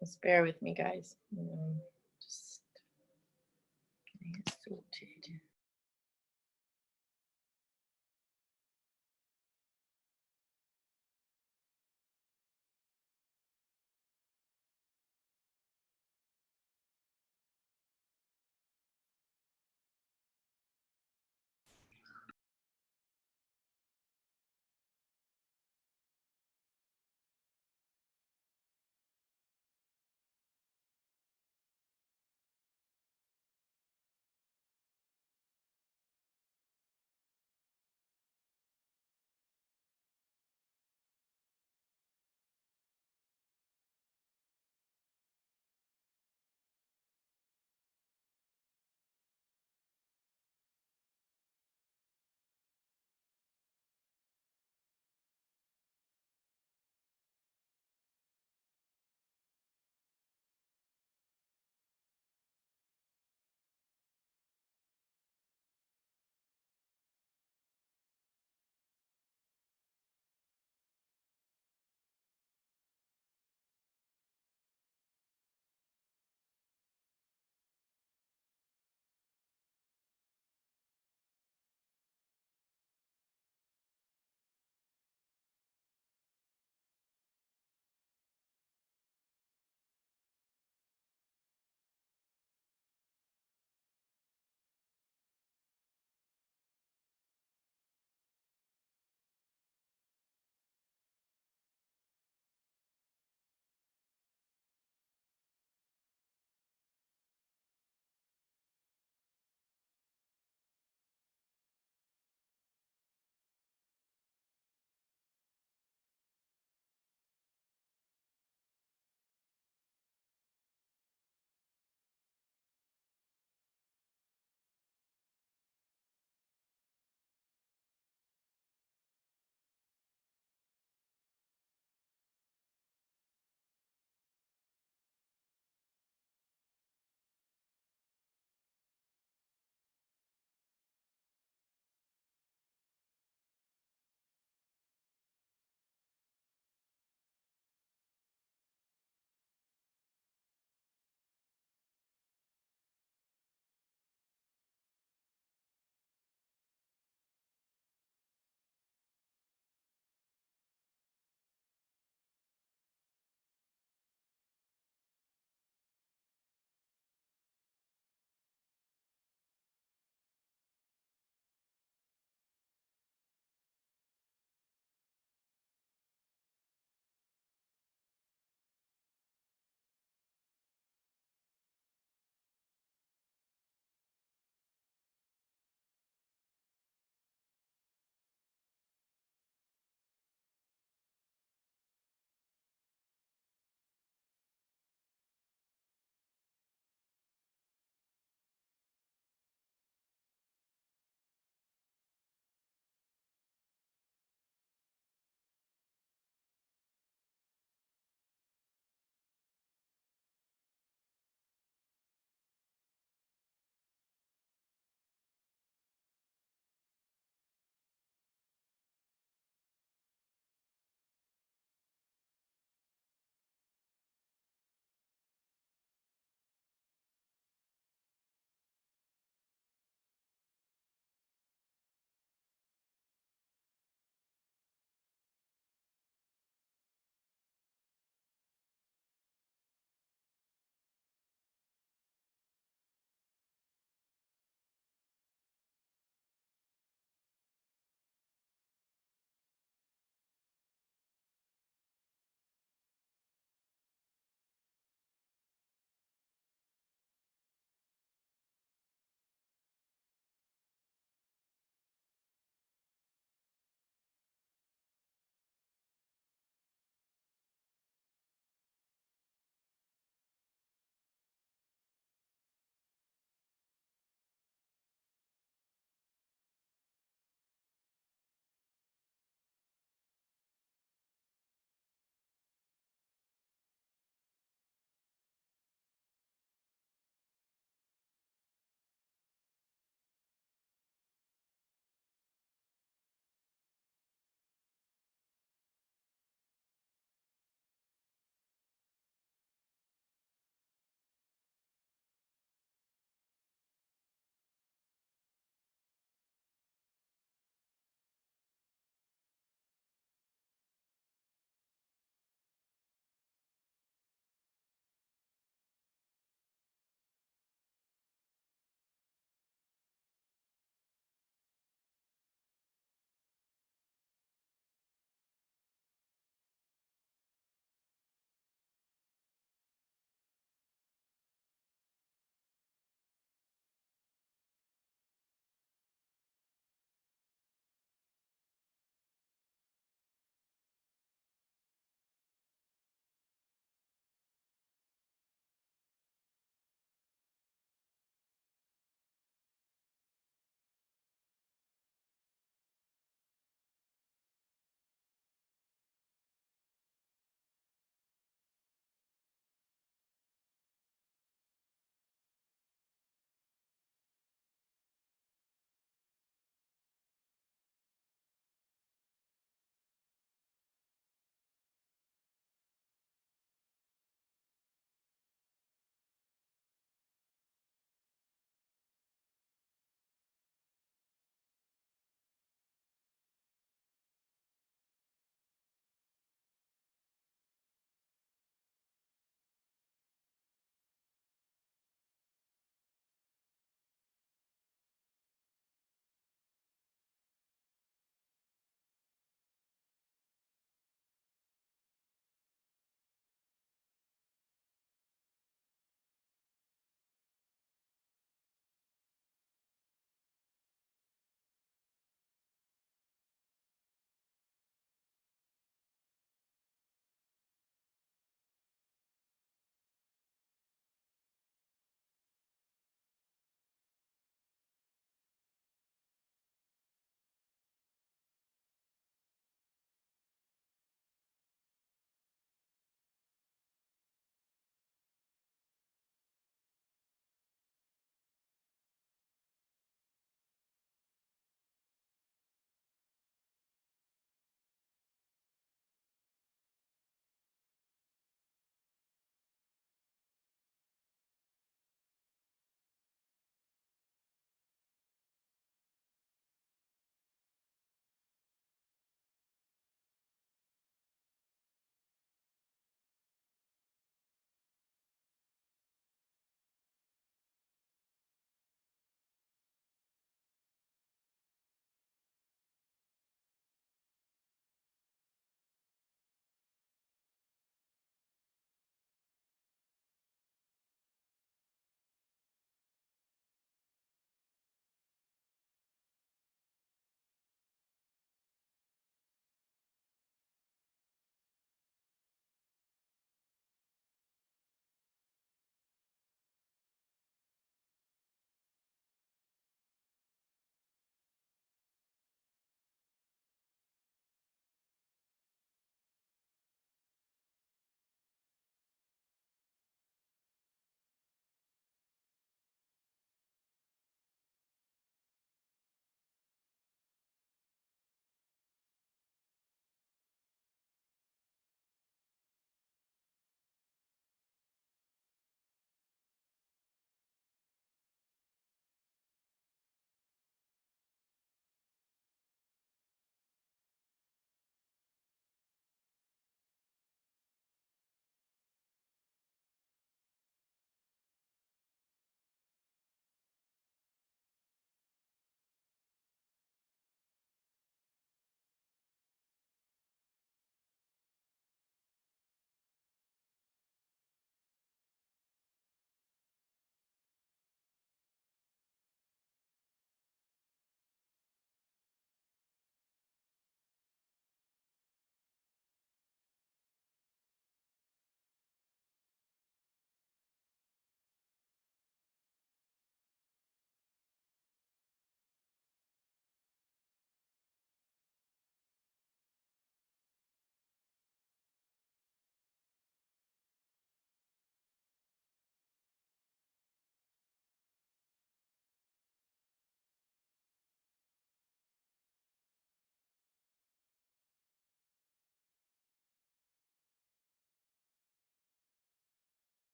Just bear with me, guys. Just getting it sorted.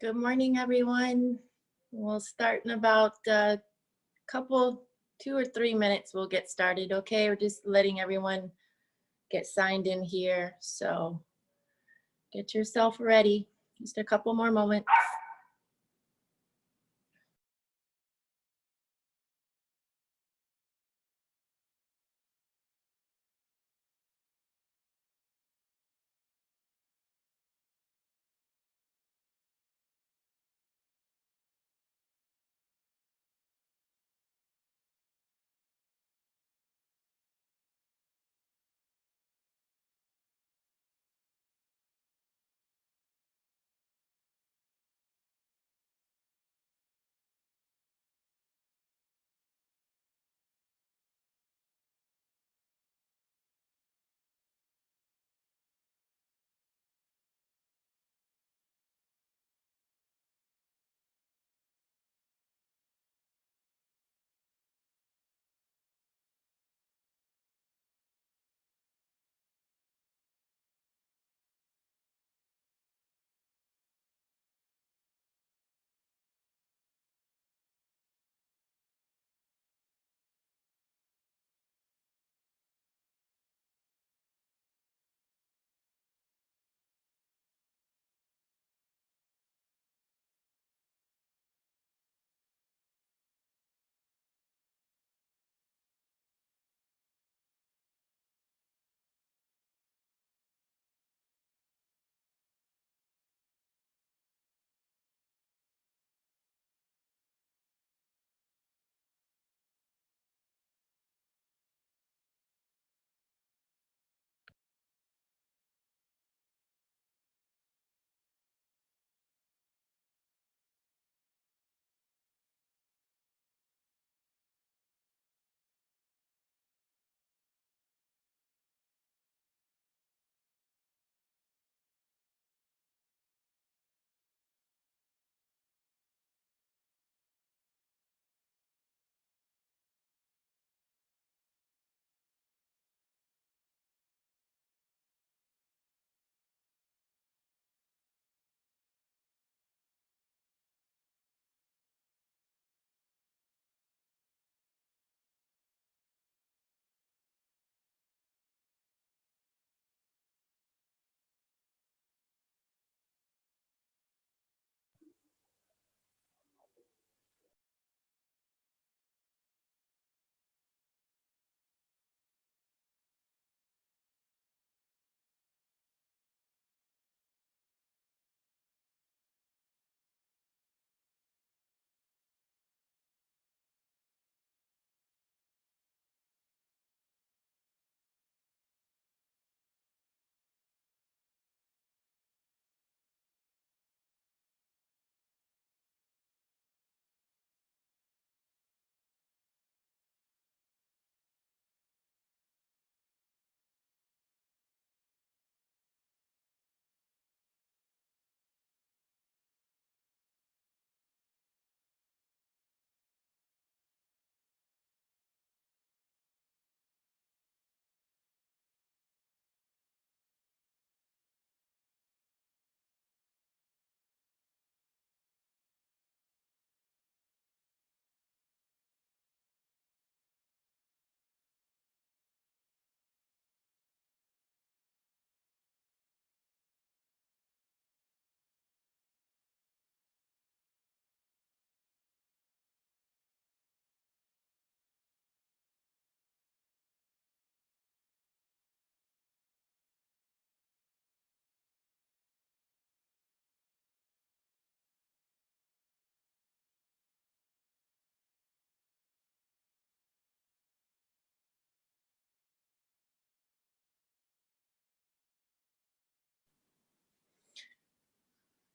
Good morning, everyone. We'll start in about a couple, 2 or 3 minutes. We'll get started, okay? We're just letting everyone get signed in here. So get yourself ready. Just a couple more moments.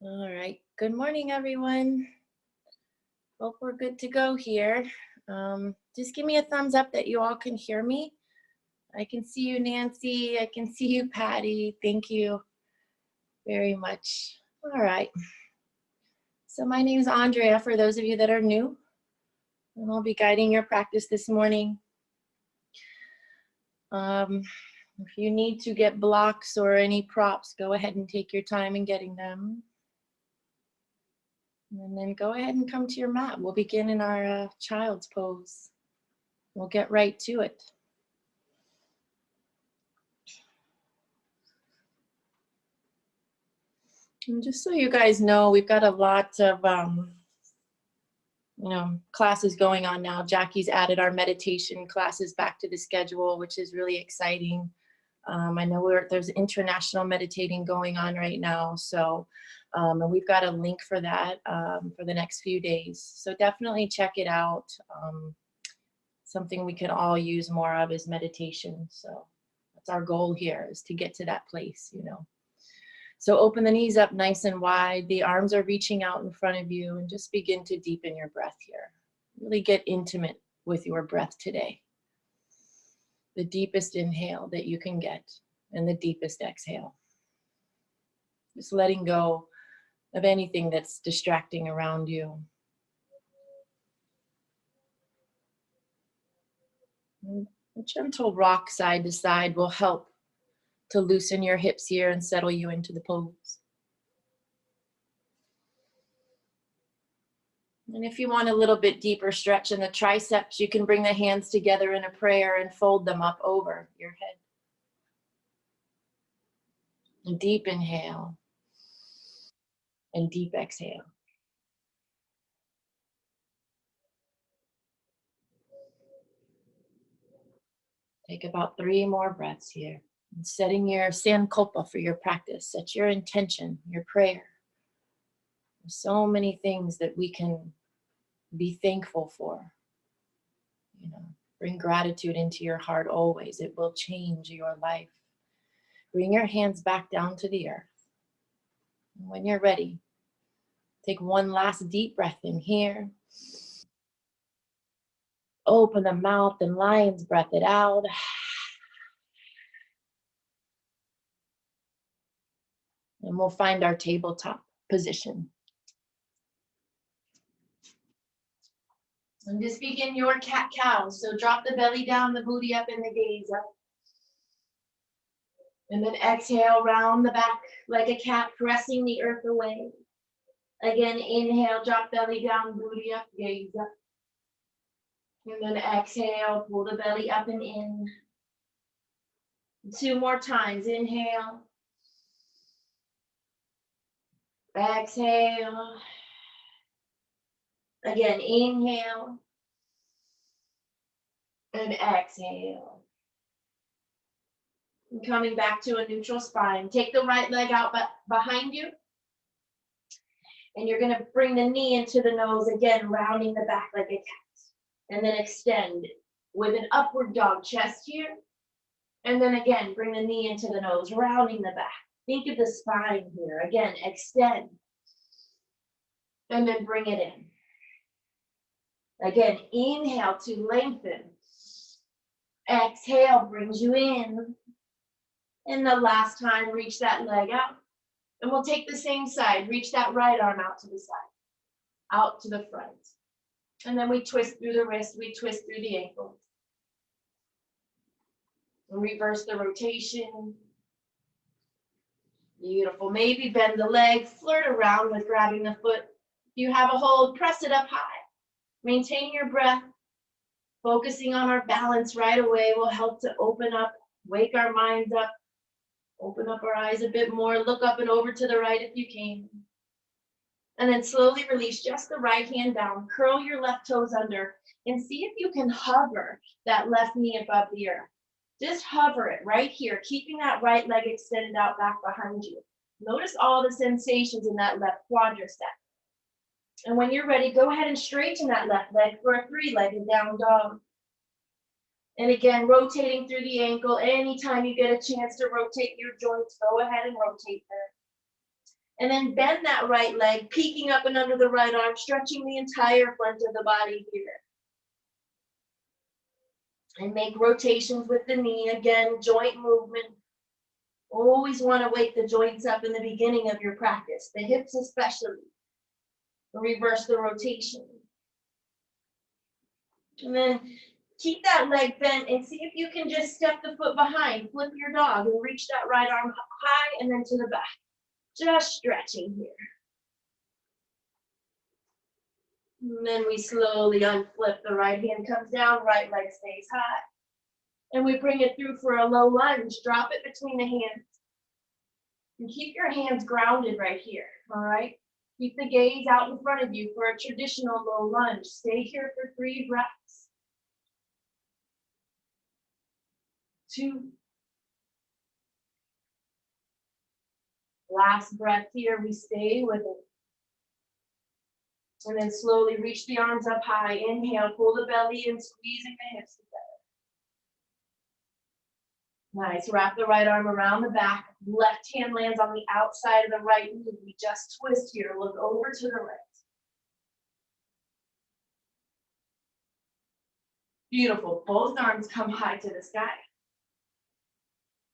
All right. Good morning, everyone. Hope we're good to go here. Just give me a thumbs up that you all can hear me. I can see you, Nancy. I can see you, Patty. Thank you very much. All right. So my name is Andrea, for those of you that are new, and I'll be guiding your practice this morning. If you need to get blocks or any props, go ahead and take your time in getting them. And then go ahead and come to your mat. We'll begin in our child's pose. We'll get right to it. And just so you guys know, we've got a lot of classes going on now. Jackie's added our meditation classes back to the schedule, which is really exciting. I know there's international meditating going on right now, so and we've got a link for that for the next few days. So definitely check it out. Something we can all use more of is meditation. So that's our goal here, is to get to that place, So open the knees up nice and wide. The arms are reaching out in front of you, and just begin to deepen your breath here. Really get intimate with your breath today. The deepest inhale that you can get and the deepest exhale. Just letting go of anything that's distracting around you. A gentle rock side to side will help to loosen your hips here and settle you into the pose. And if you want a little bit deeper stretch in the triceps, you can bring the hands together in a prayer and fold them up over your head. A deep inhale and deep exhale. Take about 3 more breaths here. And setting your sankalpa for your practice. Set your intention, your prayer. There's so many things that we can be thankful for. Bring gratitude into your heart always. It will change your life. Bring your hands back down to the earth. And when you're ready, take one last deep breath in here. Open the mouth and lion's breath it out. And we'll find our tabletop position. And just begin your cat-cow. So drop the belly down, the booty up, and the gaze up. And then exhale, round the back like a cat, pressing the earth away. Again, inhale, drop belly down, booty up, gaze up. And then exhale, pull the belly up and in. 2 more times, inhale. Exhale. Again, inhale. And exhale. And coming back to a neutral spine. Take the right leg out behind you. And you're going to bring the knee into the nose, again, rounding the back like a cat. And then extend with an upward dog, chest here. And then again, bring the knee into the nose, rounding the back. Think of the spine here. Again, extend. And then bring it in. Again, inhale to lengthen. Exhale brings you in. And the last time, reach that leg out. And we'll take the same side. Reach that right arm out to the side. Out to the front. And then we twist through the wrist. We twist through the ankle. Reverse the rotation. Beautiful. Maybe bend the leg. Flirt around with grabbing the foot. If you have a hold, press it up high. Maintain your breath. Focusing on our balance right away will help to open up, wake our minds up, open up our eyes a bit more, look up and over to the right if you can. And then slowly release just the right hand down, curl your left toes under, and see if you can hover that left knee above the earth. Just hover it right here, keeping that right leg extended out back behind you. Notice all the sensations in that left quadricep. And when you're ready, go ahead and straighten that left leg for a 3-legged down dog. And again, rotating through the ankle. Anytime you get a chance to rotate your joints, go ahead and rotate them. And then bend that right leg, peeking up and under the right arm, stretching the entire front of the body here. And make rotations with the knee. Again, joint movement. Always want to wake the joints up in the beginning of your practice, the hips especially. Reverse the rotation. And then keep that leg bent and see if you can just step the foot behind, flip your dog and reach that right arm high and then to the back. Just stretching here. And then we slowly unflip. The right hand comes down, right leg stays high. And we bring it through for a low lunge. Drop it between the hands. And keep your hands grounded right here, all right? Keep the gaze out in front of you for a traditional low lunge. Stay here for 3 breaths. 2. Last breath here, we stay with it. And then slowly reach the arms up high. Inhale, pull the belly in, squeezing the hips together. Nice, wrap the right arm around the back. Left hand lands on the outside of the right knee. We just twist here, look over to the right. Beautiful, both arms come high to the sky.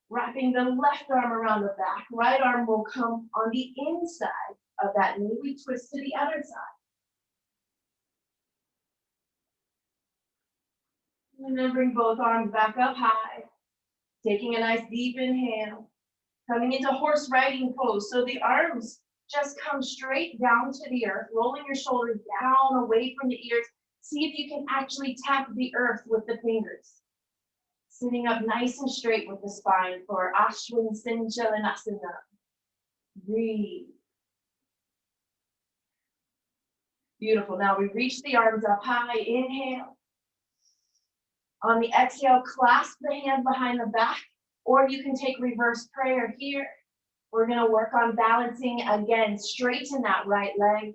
Wrapping the left arm around the back, right arm will come on the inside of that knee. We twist to the other side. And then bring both arms back up high. Taking a nice deep inhale. Coming into horse riding pose. So the arms just come straight down to the earth, rolling your shoulders down away from the ears. See if you can actually tap the earth with the fingers. Sitting up nice and straight with the spine for Ashwin Sinchalanasana. Breathe. Beautiful. Now we reach the arms up high. Inhale. On the exhale, clasp the hands behind the back, or you can take reverse prayer here. We're going to work on balancing again. Straighten that right leg.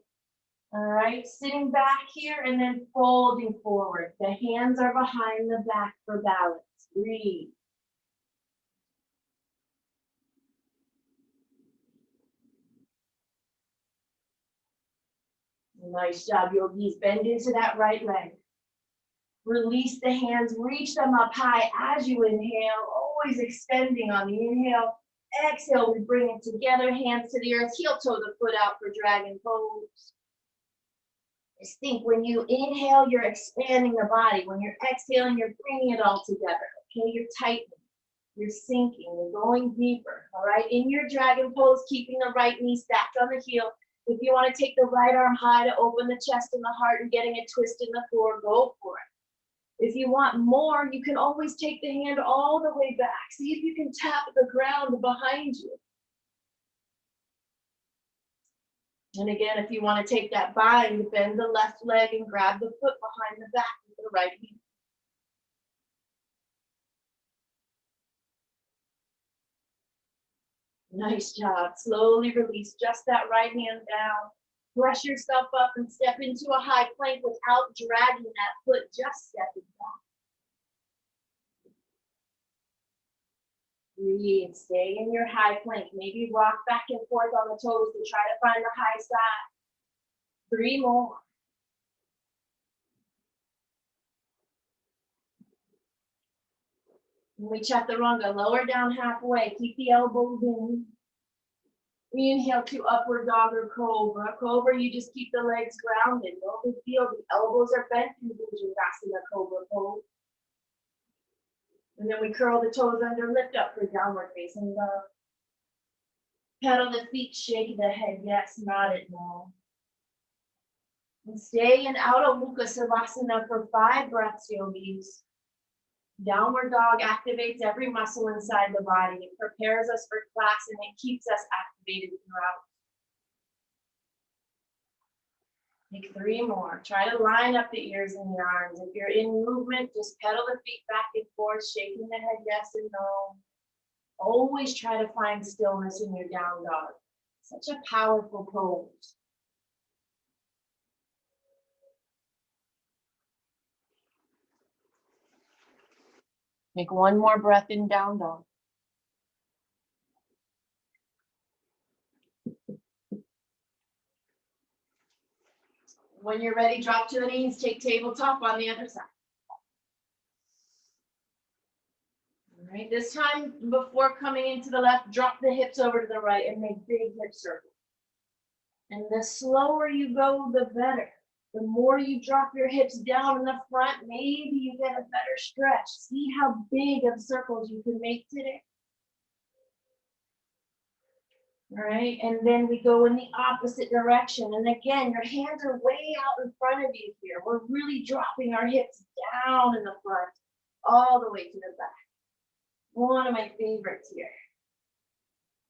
All right, sitting back here and then folding forward. The hands are behind the back for balance. Breathe. Nice job, yogis. Bend into that right leg. Release the hands, reach them up high as you inhale, always extending on the inhale. Exhale, we bring it together, hands to the earth, heel toe the foot out for dragon pose. Just think when you inhale, you're expanding the body. When you're exhaling, you're bringing it all together. Okay, you're tightening, you're sinking, you're going deeper. All right, in your dragon pose, keeping the right knee stacked on the heel. If you want to take the right arm high to open the chest and the heart and getting a twist in the floor, go for it. If you want more, you can always take the hand all the way back. See if you can tap the ground behind you. And again, if you want to take that bind, bend the left leg and grab the foot behind the back with the right hand. Nice job. Slowly release just that right hand down. Brush yourself up and step into a high plank without dragging that foot, just stepping back. Breathe, stay in your high plank. Maybe rock back and forth on the toes to try to find the high side. 3 more. And we chaturanga, lower down halfway. Keep the elbows in. Inhale to upward dog or cobra. Cobra, you just keep the legs grounded. No big deal. The elbows are bent in Bhujangasana cobra pose. And then we curl the toes under, lift up for downward facing dog. Pedal the feet, shake the head. Yes, nod it, no. And stay in Adho Mukha Savasana for 5 breaths, yogis. Downward dog activates every muscle inside the body. It prepares us for class and it keeps us activated throughout. Take 3 more. Try to line up the ears and the arms. If you're in movement, just pedal the feet back and forth, shaking the head yes and no. Always try to find stillness in your down dog. Such a powerful pose. Take 1 more breath in down dog. When you're ready, drop to the knees, take tabletop on the other side. All right, this time before coming into the left, drop the hips over to the right and make big hip circles. And the slower you go, the better. The more you drop your hips down in the front, maybe you get a better stretch. See how big of circles you can make today. All right, and then we go in the opposite direction. And again, your hands are way out in front of you here. We're really dropping our hips down in the front, all the way to the back. One of my favorites here.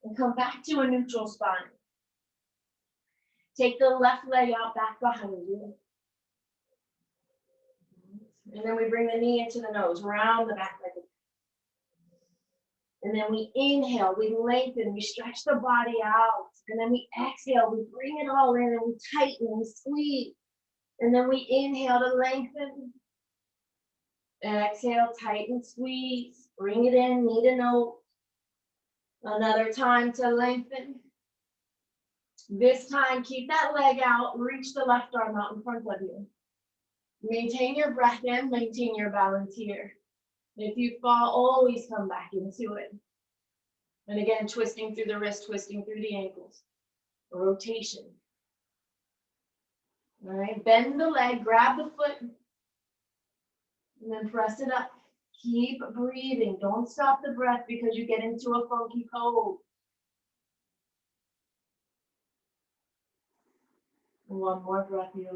And come back to a neutral spine. Take the left leg out back behind you. And then we bring the knee into the nose, round the back leg. And then we inhale, we lengthen, we stretch the body out. And then we exhale, we bring it all in and we tighten, we squeeze. And then we inhale to lengthen. Exhale, tighten, squeeze. Bring it in, knee to nose. Another time to lengthen. This time, keep that leg out, reach the left arm out in front of you. Maintain your breath in, maintain your balance here. If you fall, always come back into it. And again, twisting through the wrist, twisting through the ankles. A rotation. All right, bend the leg, grab the foot, and then press it up. Keep breathing. Don't stop the breath because you get into a funky pose. One more breath here.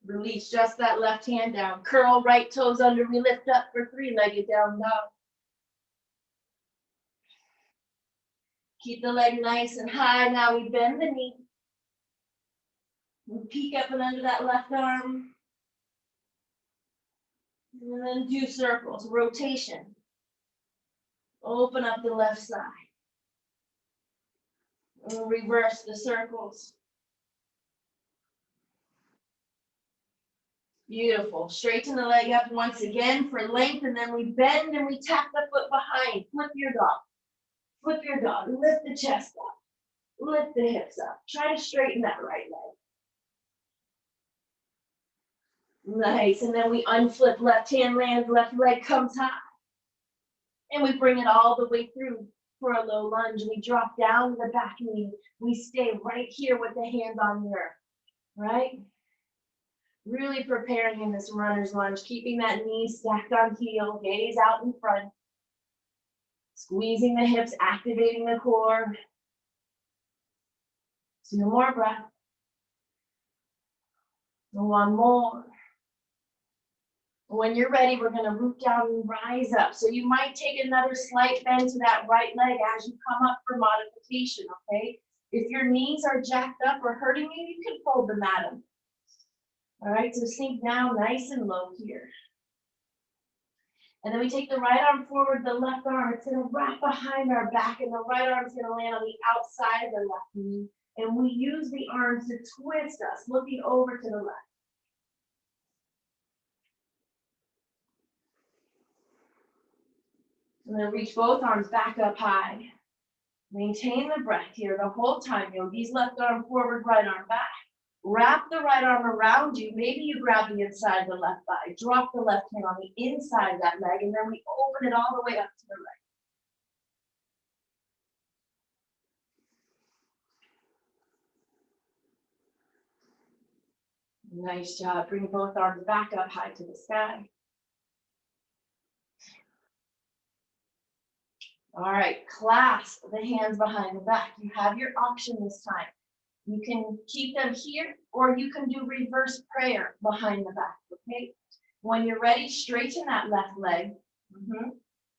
Release just that left hand down. Curl right toes under. We lift up for three-legged down dog. Keep the leg nice and high. Now we bend the knee. We peek up and under that left arm. And then do circles, rotation. Open up the left side. And reverse the circles. Beautiful. Straighten the leg up once again for length, and then we bend and we tap the foot behind. Flip your dog. Flip your dog. Lift the chest up. Lift the hips up. Try to straighten that right leg. Nice. And then we unflip, left hand lands, left leg comes high. And we bring it all the way through for a low lunge. We drop down to the back knee. We stay right here with the hand on the earth. Right? Really preparing in this runner's lunge, keeping that knee stacked on heel, gaze out in front. Squeezing the hips, activating the core. 2 more breaths. One more. When you're ready, we're going to root down and rise up. So you might take another slight bend to that right leg as you come up for modification, okay? If your knees are jacked up or hurting you, you can fold the mat up. All right, so sink down nice and low here. And then we take the right arm forward, the left arm, it's going to wrap behind our back, and the right arm is going to land on the outside of the left knee. And we use the arms to twist us, looking over to the left. And then reach both arms back up high. Maintain the breath here the whole time, yogis. Left arm forward, right arm back. Wrap the right arm around you. Maybe you grab the inside of the left thigh. Drop the left hand on the inside of that leg, and then we open it all the way up to the right. Nice job. Bring both arms back up high to the sky. All right, clasp the hands behind the back. You have your option this time. You can keep them here, or you can do reverse prayer behind the back, okay? When you're ready, straighten that left leg.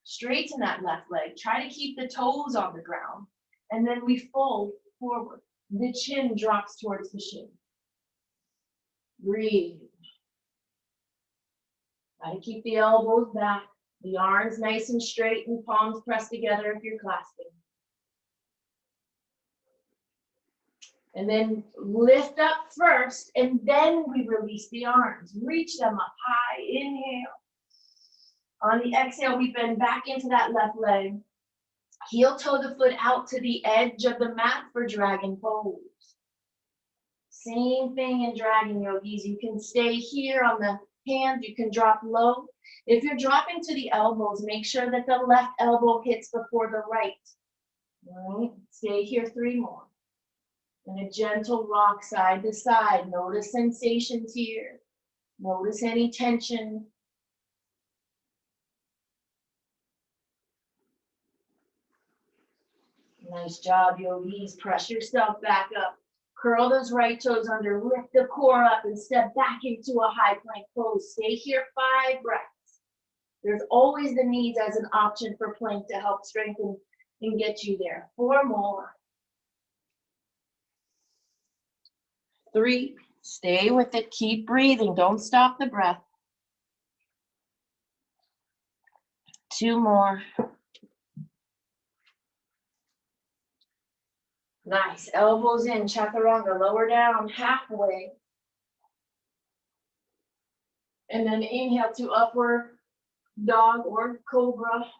Straighten that left leg. Try to keep the toes on the ground. And then we fold forward. The chin drops towards the shin. Breathe. Try to keep the elbows back. The arms nice and straight and palms pressed together if you're clasping. And then lift up first, and then we release the arms. Reach them up high. Inhale. On the exhale, we bend back into that left leg. Heel toe the foot out to the edge of the mat for dragon pose. Same thing in dragon, yogis. You can stay here on the hands. You can drop low. If you're dropping to the elbows, make sure that the left elbow hits before the right. All right. Stay here 3 more. And a gentle rock side to side. Notice sensations here. Notice any tension. Nice job, yogis. Press yourself back up. Curl those right toes under, lift the core up and step back into a high plank pose. Stay here 5 breaths. There's always the knees as an option for plank to help strengthen and get you there. 4 more. 3, stay with it, keep breathing, don't stop the breath. 2 more. Nice, elbows in, chaturanga, lower down, halfway. And then inhale to upward dog or cobra.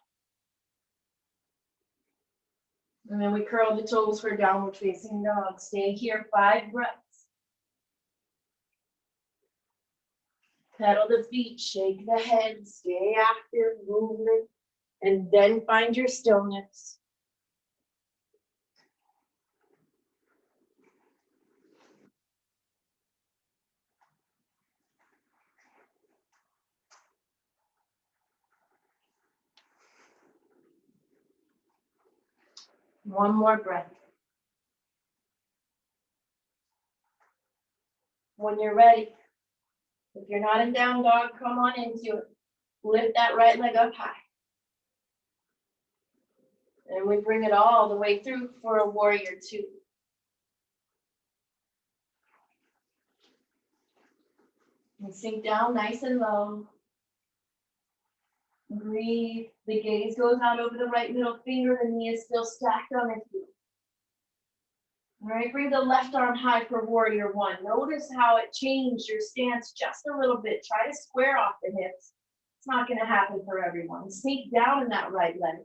And then we curl the toes for downward facing dog. Stay here 5 breaths. Pedal the feet, shake the head, stay active, movement, and then find your stillness. One more breath. When you're ready, if you're not in down dog, come on into it. Lift that right leg up high. And we bring it all the way through for a warrior 2. And sink down nice and low. Breathe. The gaze goes out over the right middle finger. The knee is still stacked on its heel. All right, bring the left arm high for warrior 1. Notice how it changed your stance just a little bit. Try to square off the hips. It's not going to happen for everyone. Sink down in that right leg.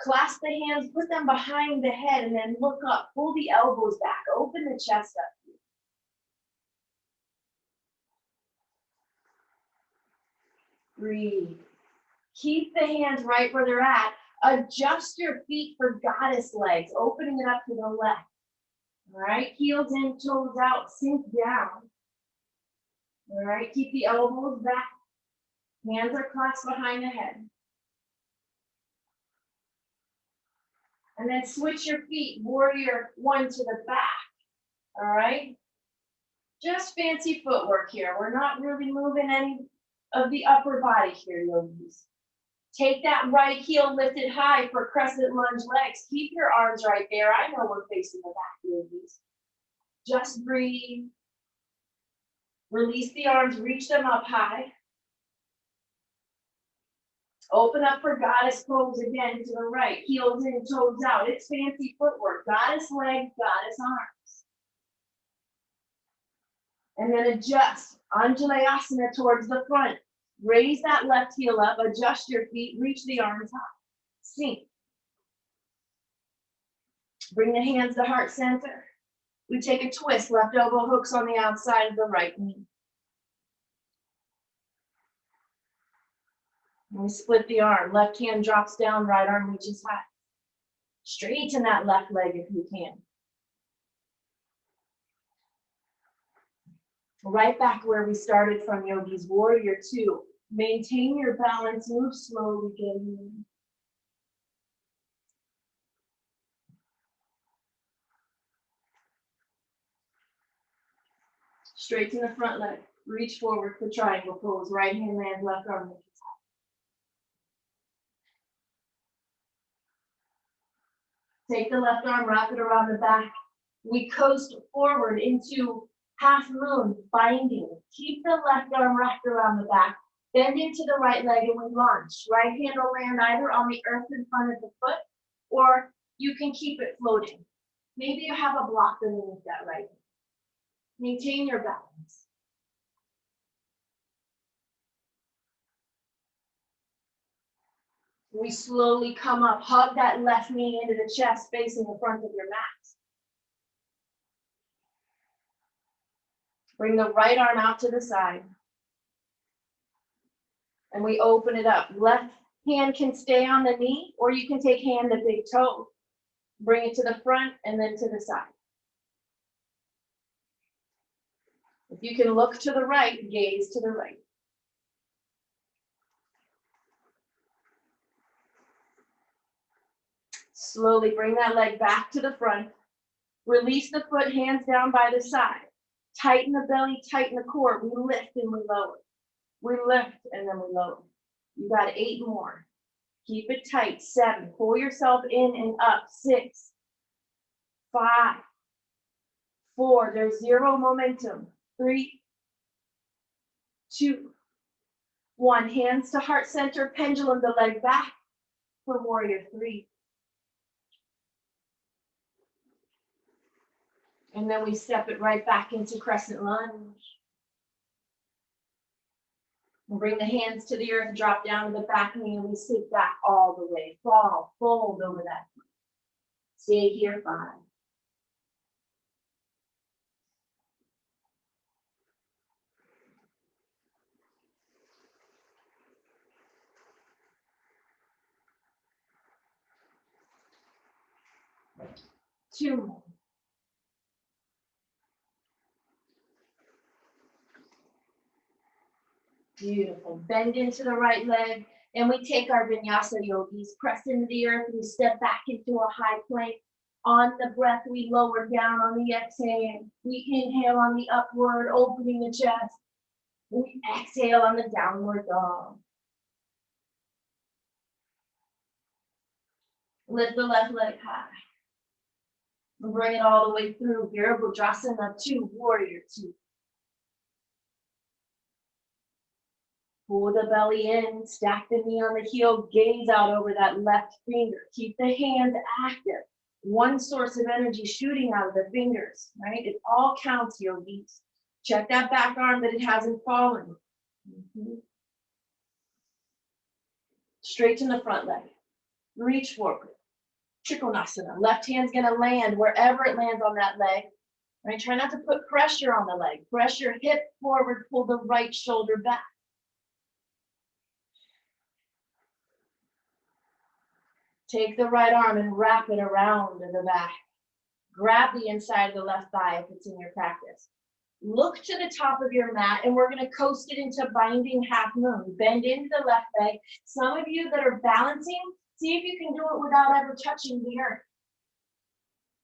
Clasp the hands, put them behind the head, and then look up. Pull the elbows back. Open the chest up. Breathe. Keep the hands right where they're at. Adjust your feet for goddess legs, opening it up to the left. All right, heels in, toes out, sink down. All right, keep the elbows back. Hands are clasped behind the head. And then switch your feet, warrior 1 to the back. All right, just fancy footwork here. We're not really moving any of the upper body here, yogis. Take that right heel lifted high for crescent lunge legs. Keep your arms right there. I know we're facing the back, yogis. Just breathe. Release the arms, reach them up high. Open up for goddess pose again to the right. Heels in, toes out. It's fancy footwork. Goddess legs, goddess arms. And then adjust. Anjalayasana towards the front. Raise that left heel up. Adjust your feet. Reach the arms high. Sink. Bring the hands to heart center. We take a twist. Left elbow hooks on the outside of the right knee. And we split the arm. Left hand drops down, right arm reaches high. Straighten that left leg if you can. Right back where we started from, yogis. Warrior 2. Maintain your balance. Move slowly. Get in. Straighten the front leg. Reach forward for triangle pose. Right hand lands, left arm reaches high. Take the left arm, wrap it around the back. We coast forward into half moon, binding. Keep the left arm wrapped around the back. Bend into the right leg and we launch. Right hand will land either on the earth in front of the foot, or you can keep it floating. Maybe you have a block underneath that right hand. Maintain your balance. We slowly come up. Hug that left knee into the chest, facing the front of your mat. Bring the right arm out to the side. And we open it up. Left hand can stay on the knee, or you can take hand to big toe. Bring it to the front and then to the side. If you can look to the right, gaze to the right. Slowly bring that leg back to the front. Release the foot, hands down by the side. Tighten the belly, tighten the core. We lift and we lower. We lift and then we lower. You got 8 more. Keep it tight. 7. Pull yourself in and up. 6, 5, 4. There's 0 momentum. 3, 2, 1. Hands to heart center. Pendulum the leg back for warrior 3. And then we step it right back into crescent lunge. And bring the hands to the earth, drop down to the back knee, and we sit back all the way. Fall, fold over that. Stay here, 5. 2 more. Beautiful. Bend into the right leg, and we take our vinyasa yogis, press into the earth, and we step back into a high plank. On the breath, we lower down. On the exhale, we inhale on the upward, opening the chest. We exhale on the downward dog. Lift the left leg high. And bring it all the way through. Virabhadrasana 2, warrior 2. Pull the belly in, stack the knee on the heel, gaze out over that left finger. Keep the hands active. One source of energy shooting out of the fingers, right? It all counts, yogis. Check that back arm that it hasn't fallen. Straighten the front leg. Reach forward. Trikonasana. Left hand's gonna land wherever it lands on that leg. Right? Try not to put pressure on the leg. Press your hip forward, pull the right shoulder back. Take the right arm and wrap it around in the back. Grab the inside of the left thigh if it's in your practice. Look to the top of your mat, and we're going to coast it into binding half moon. Bend into the left leg. Some of you that are balancing, see if you can do it without ever touching the earth.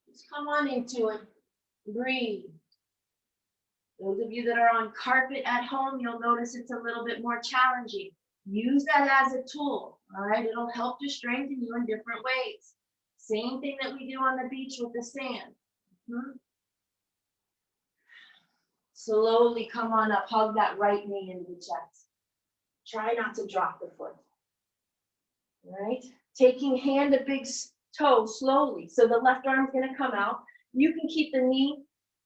Just come on into it. Breathe. Those of you that are on carpet at home, you'll notice it's a little bit more challenging. Use that as a tool, all right? It'll help to strengthen you in different ways. Same thing that we do on the beach with the sand. Slowly come on up, hug that right knee into the chest. Try not to drop the foot, all right? Taking hand to big toe slowly. So the left arm's gonna come out. You can keep the knee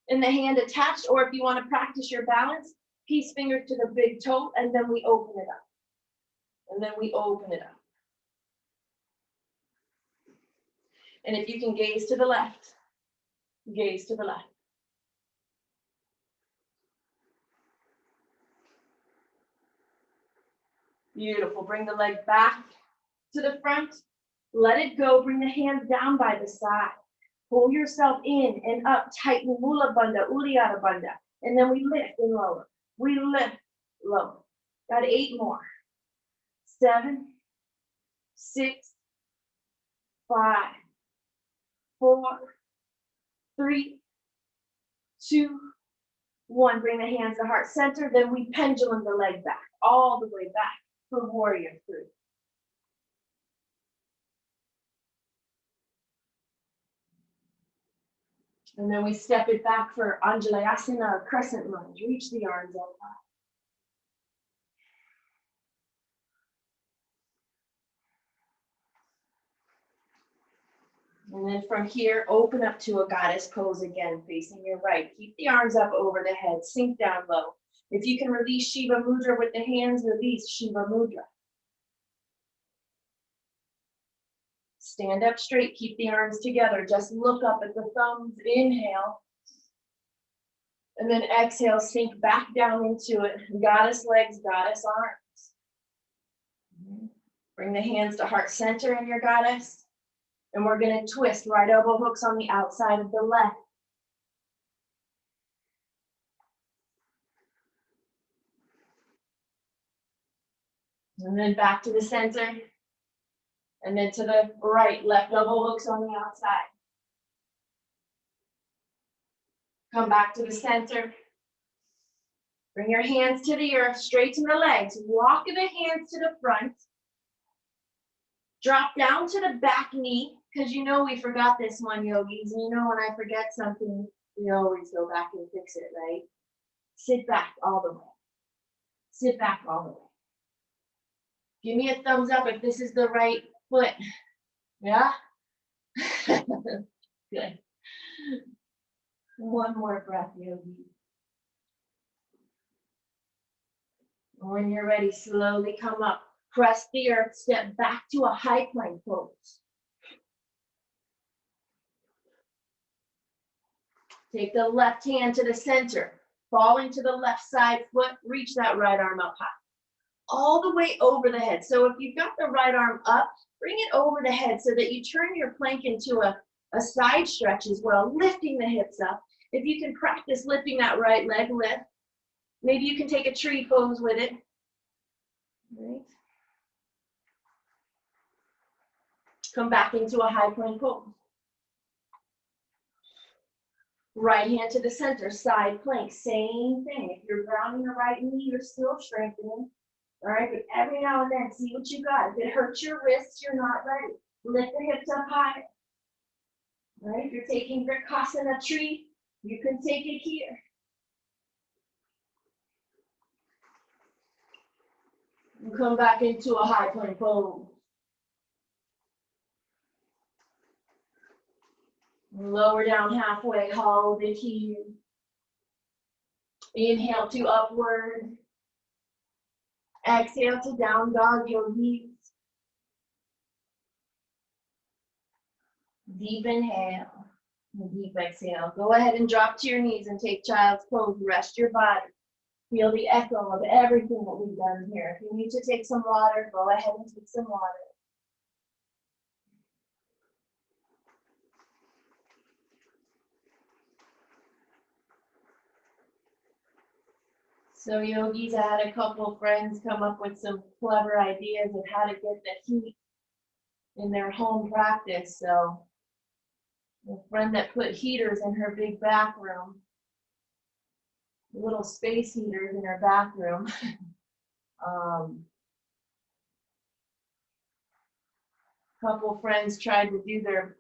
and the hand attached, or if you wanna practice your balance, peace finger to the big toe, and then we open it up. And then we open it up. And if you can gaze to the left, gaze to the left. Beautiful. Bring the leg back to the front. Let it go. Bring the hands down by the side. Pull yourself in and up. Tighten Mula Bandha, Uddiyana Bandha. And then we lift and lower. We lift, lower. Got 8 more. 7, 6, 5, 4, 3, 2, 1. Bring the hands to heart center. Then we pendulum the leg back, all the way back for warrior 3. And then we step it back for Anjalayasana, crescent lunge. Reach the arms up high. And then from here, open up to a goddess pose again, facing your right. Keep the arms up over the head, sink down low. If you can release Shiva Mudra with the hands, release Shiva Mudra. Stand up straight, keep the arms together. Just look up at the thumbs, inhale. And then exhale, sink back down into it. Goddess legs, goddess arms. Bring the hands to heart center in your goddess. And we're going to twist right elbow hooks on the outside of the left. And then back to the center. And then to the right, left elbow hooks on the outside. Come back to the center. Bring your hands to the earth, straighten the legs. Walk the hands to the front. Drop down to the back knee, because you know we forgot this one, yogis. And you know when I forget something, we always go back and fix it, right? Sit back all the way. Sit back all the way. Give me a thumbs up if this is the right foot. Yeah? Good. One more breath, yogi. When you're ready, slowly come up. Press the earth, step back to a high plank pose. Take the left hand to the center. Fall into the left side foot. Reach that right arm up high. All the way over the head. So if you've got the right arm up, bring it over the head so that you turn your plank into a side stretch as well, lifting the hips up. If you can practice lifting that right leg, lift. Maybe you can take a tree pose with it. Right. Come back into a high plank pose. Right hand to the center, side plank, same thing. If you're grounding the right knee, you're still strengthening. All right, but every now and then, see what you got. If it hurts your wrists, you're not ready. Lift the hips up high. All right, if you're taking Vrksasana tree, you can take it here. And come back into a high plank pose. Lower down halfway, hold it here. Inhale to upward. Exhale to down dog, yogis. Deep inhale, and deep exhale. Go ahead and drop to your knees and take child's pose. Rest your body. Feel the echo of everything that we've done here. If you need to take some water, go ahead and take some water. So yogis, I had a couple friends come up with some clever ideas of how to get the heat in their home practice. So a friend that put heaters in her big back room, little space heaters in her bathroom. Couple friends tried to do their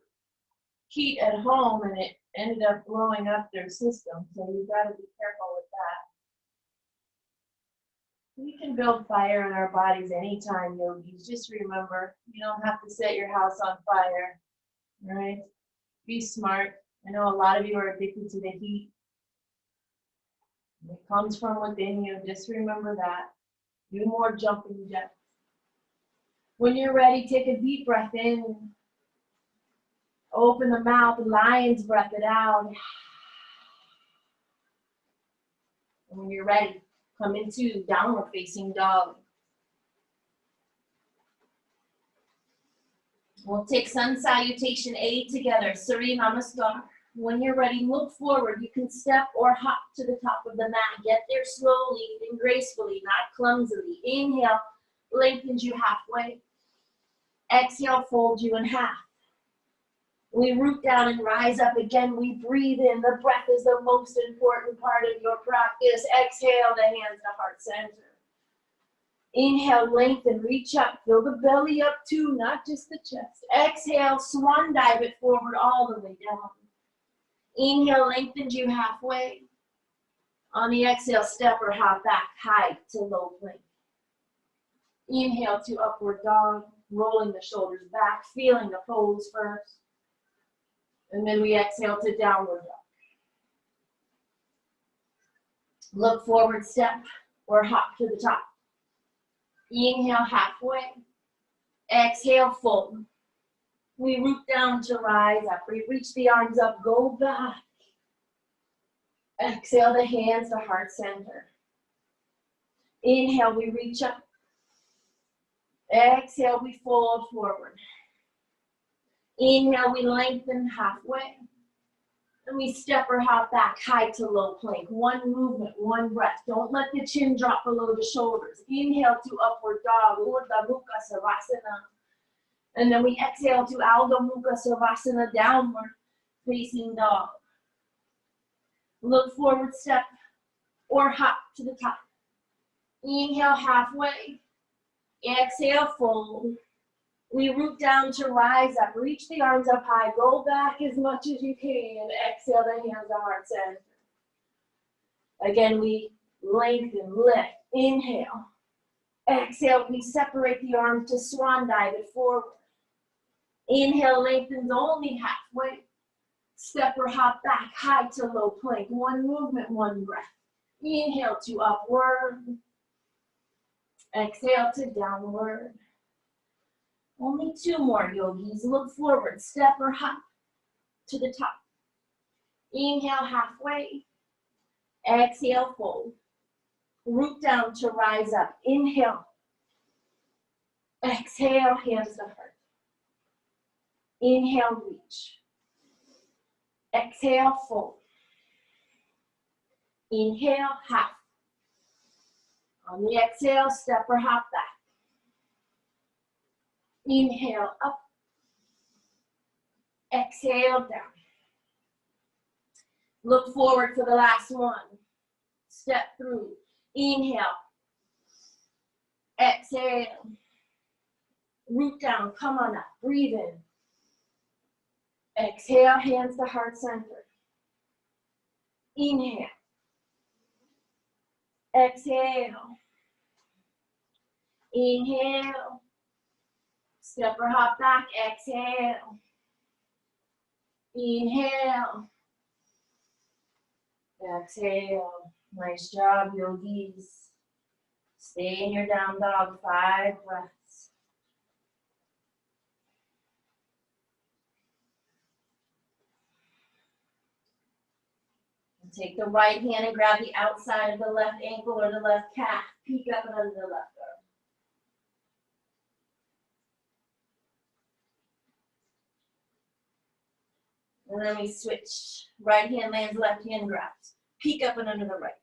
heat at home and it ended up blowing up their system. So you've got to be careful with that. We can build fire in our bodies anytime, yogis. Just remember, you don't have to set your house on fire, all right? Be smart. I know a lot of you are addicted to the heat. It comes from within you. Just remember that. Do more jumping jacks. When you're ready, take a deep breath in. Open the mouth, lion's breath it out. And when you're ready, come into downward facing dog. We'll take sun salutation A together, Surya Namaskar. When you're ready, look forward. You can step or hop to the top of the mat. Get there slowly and gracefully, not clumsily. Inhale, lengthens you halfway. Exhale, fold you in half. We root down and rise up again. We breathe in. The breath is the most important part of your practice. Exhale, the hands to heart center. Inhale, lengthen, reach up. Fill the belly up too, not just the chest. Exhale, swan dive it forward all the way down. Inhale, lengthens you halfway. On the exhale, step or hop back, high to low plank. Inhale to upward dog, rolling the shoulders back, feeling the pose first. And then we exhale to downward dog. Look forward, step or hop to the top. Inhale halfway. Exhale, fold. We root down to rise up. We reach the arms up, go back. Exhale the hands to heart center. Inhale, we reach up. Exhale, we fold forward. Inhale, we lengthen halfway. And we step or hop back, high to low plank. One movement, one breath. Don't let the chin drop below the shoulders. Inhale to upward dog, Urdhva Mukha Savasana. And then we exhale to Ardha Mukha Savasana, downward facing dog. Look forward, step or hop to the top. Inhale halfway. Exhale, fold. We root down to rise up. Reach the arms up high. Go back as much as you can. Exhale the hands to heart center. Again, we lengthen, lift. Inhale. Exhale, we separate the arms to swan dive it forward. Inhale, lengthens only halfway. Step or hop back, high to low plank. One movement, one breath. Inhale to upward. Exhale to downward. Only two more, yogis. Look forward, step or hop to the top. Inhale halfway. Exhale, fold. Root down to rise up. Inhale. Exhale, hands to heart. Inhale, reach. Exhale, fold. Inhale, half. On the exhale, step or hop back. Inhale, up. Exhale, down. Look forward for the last one. Step through. Inhale. Exhale. Root down, come on up. Breathe in. Exhale, hands to heart center. Inhale. Exhale. Inhale. Step or hop back. Exhale. Inhale. Exhale. Nice job, yogis. Stay in your down dog. 5 breaths. And take the right hand and grab the outside of the left ankle or the left calf. Peek up and under the left arm. And then we switch. Right hand lands, left hand grabs. Peek up and under the right.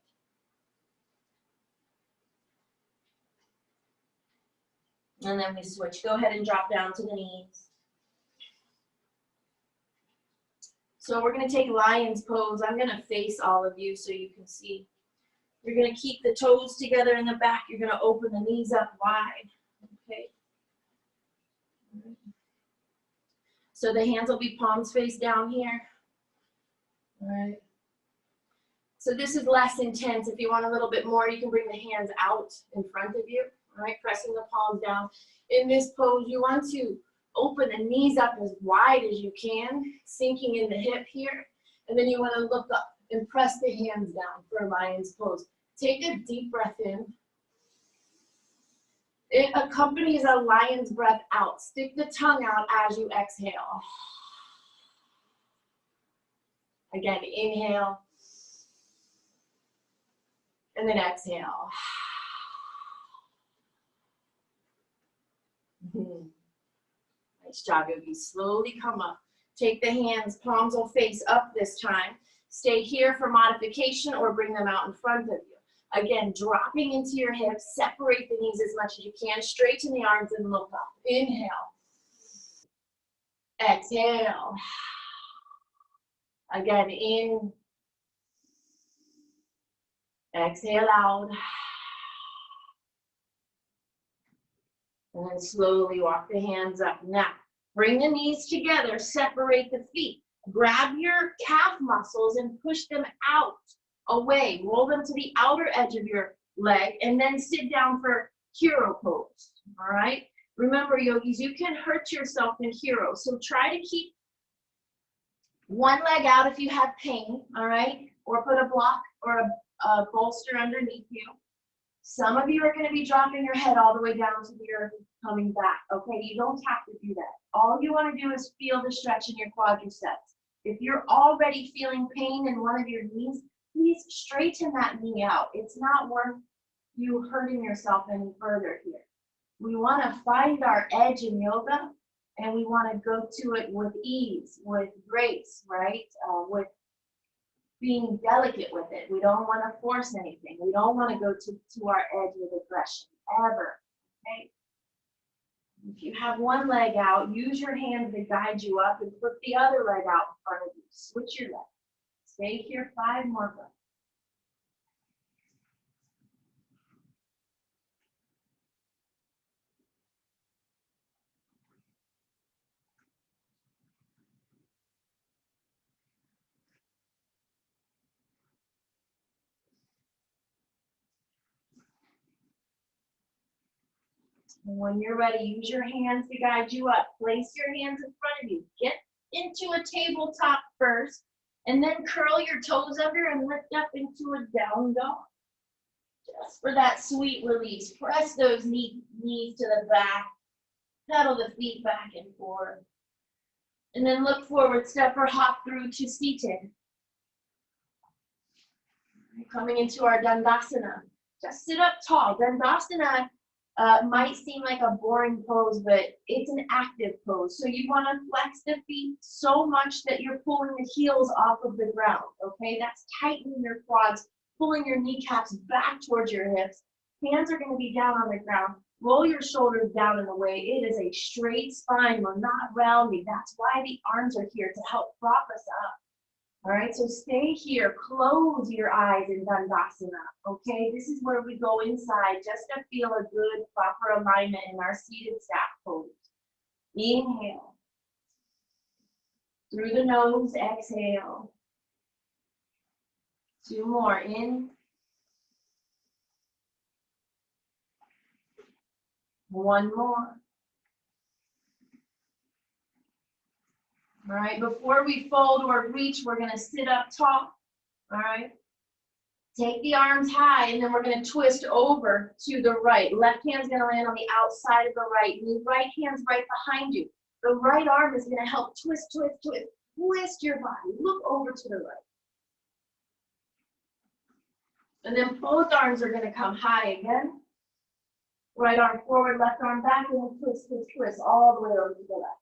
And then we switch. Go ahead and drop down to the knees. So we're going to take lion's pose. I'm going to face all of you so you can see. You're going to keep the toes together in the back. You're going to open the knees up wide. Okay. So the hands will be palms face down here. All right. So this is less intense. If you want a little bit more, you can bring the hands out in front of you. All right, pressing the palms down. In this pose, you want to open the knees up as wide as you can, sinking in the hip here. And then you want to look up and press the hands down for lion's pose. Take a deep breath in. It accompanies a lion's breath out. Stick the tongue out as you exhale. Again, inhale. And then exhale. Nice job, yogi. Slowly come up. Take the hands, palms will face up this time. Stay here for modification or bring them out in front of you. Again, dropping into your hips, separate the knees as much as you can, straighten the arms and look up. Inhale. Exhale. Again, in. Exhale out. And then slowly walk the hands up. Now, bring the knees together, separate the feet. Grab your calf muscles and push them out, away. Roll them to the outer edge of your leg, and then sit down for hero pose, all right? Remember, yogis, you can hurt yourself in hero, so try to keep one leg out if you have pain, all right? Or put a block or a bolster underneath you. Some of you are going to be dropping your head all the way down to the earth and coming back, okay? You don't have to do that. All you want to do is feel the stretch in your quadriceps. If you're already feeling pain in one of your knees, please straighten that knee out. It's not worth you hurting yourself any further here. We want to find our edge in yoga, and we want to go to it with ease, with grace, right? With being delicate with it. We don't want to force anything. We don't want to go to our edge with aggression, ever, okay? If you have one leg out, use your hand to guide you up and put the other leg out in front of you. Switch your leg. Stay here 5 more breaths. And when you're ready, use your hands to guide you up. Place your hands in front of you. Get into a tabletop first, and then curl your toes under and lift up into a down dog. Just for that sweet release. Press those knees to the back. Pedal the feet back and forth. And then look forward, step or hop through to seated. Coming into our Dandasana. Just sit up tall. Dandasana might seem like a boring pose, but it's an active pose. So you want to flex the feet so much that you're pulling the heels off of the ground, okay? That's tightening your quads, pulling your kneecaps back towards your hips. Hands are going to be down on the ground. Roll your shoulders down and away. It is a straight spine. We're not rounding. That's why the arms are here, to help prop us up. All right, so stay here. Close your eyes in Dandasana, okay? This is where we go inside just to feel a good, proper alignment in our seated staff pose. Inhale. Through the nose, exhale. 2 more, in. 1 more. All right, before we fold or reach, we're gonna sit up tall, all right? Take the arms high, and then we're gonna twist over to the right. Left hand's gonna land on the outside of the right, and the right hand's right behind you. The right arm is gonna help twist, twist, twist. Twist your body, look over to the right. And then both arms are gonna come high again. Right arm forward, left arm back, and we'll twist, twist, twist, all the way over to the left.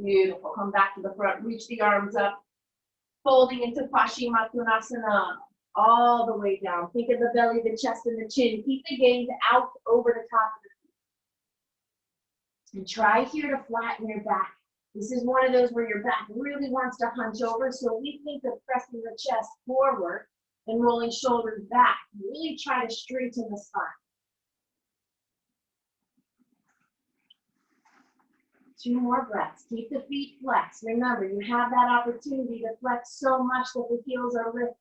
Beautiful. Come back to the front. Reach the arms up. Folding into Paschimottanasana. All the way down. Think of the belly, the chest, and the chin. Keep the gaze out over the top of the feet. And try here to flatten your back. This is one of those where your back really wants to hunch over. So we think of pressing the chest forward and rolling shoulders back. Really try to straighten the spine. 2 more breaths. Keep the feet flexed. Remember, you have that opportunity to flex so much that the heels are lifted.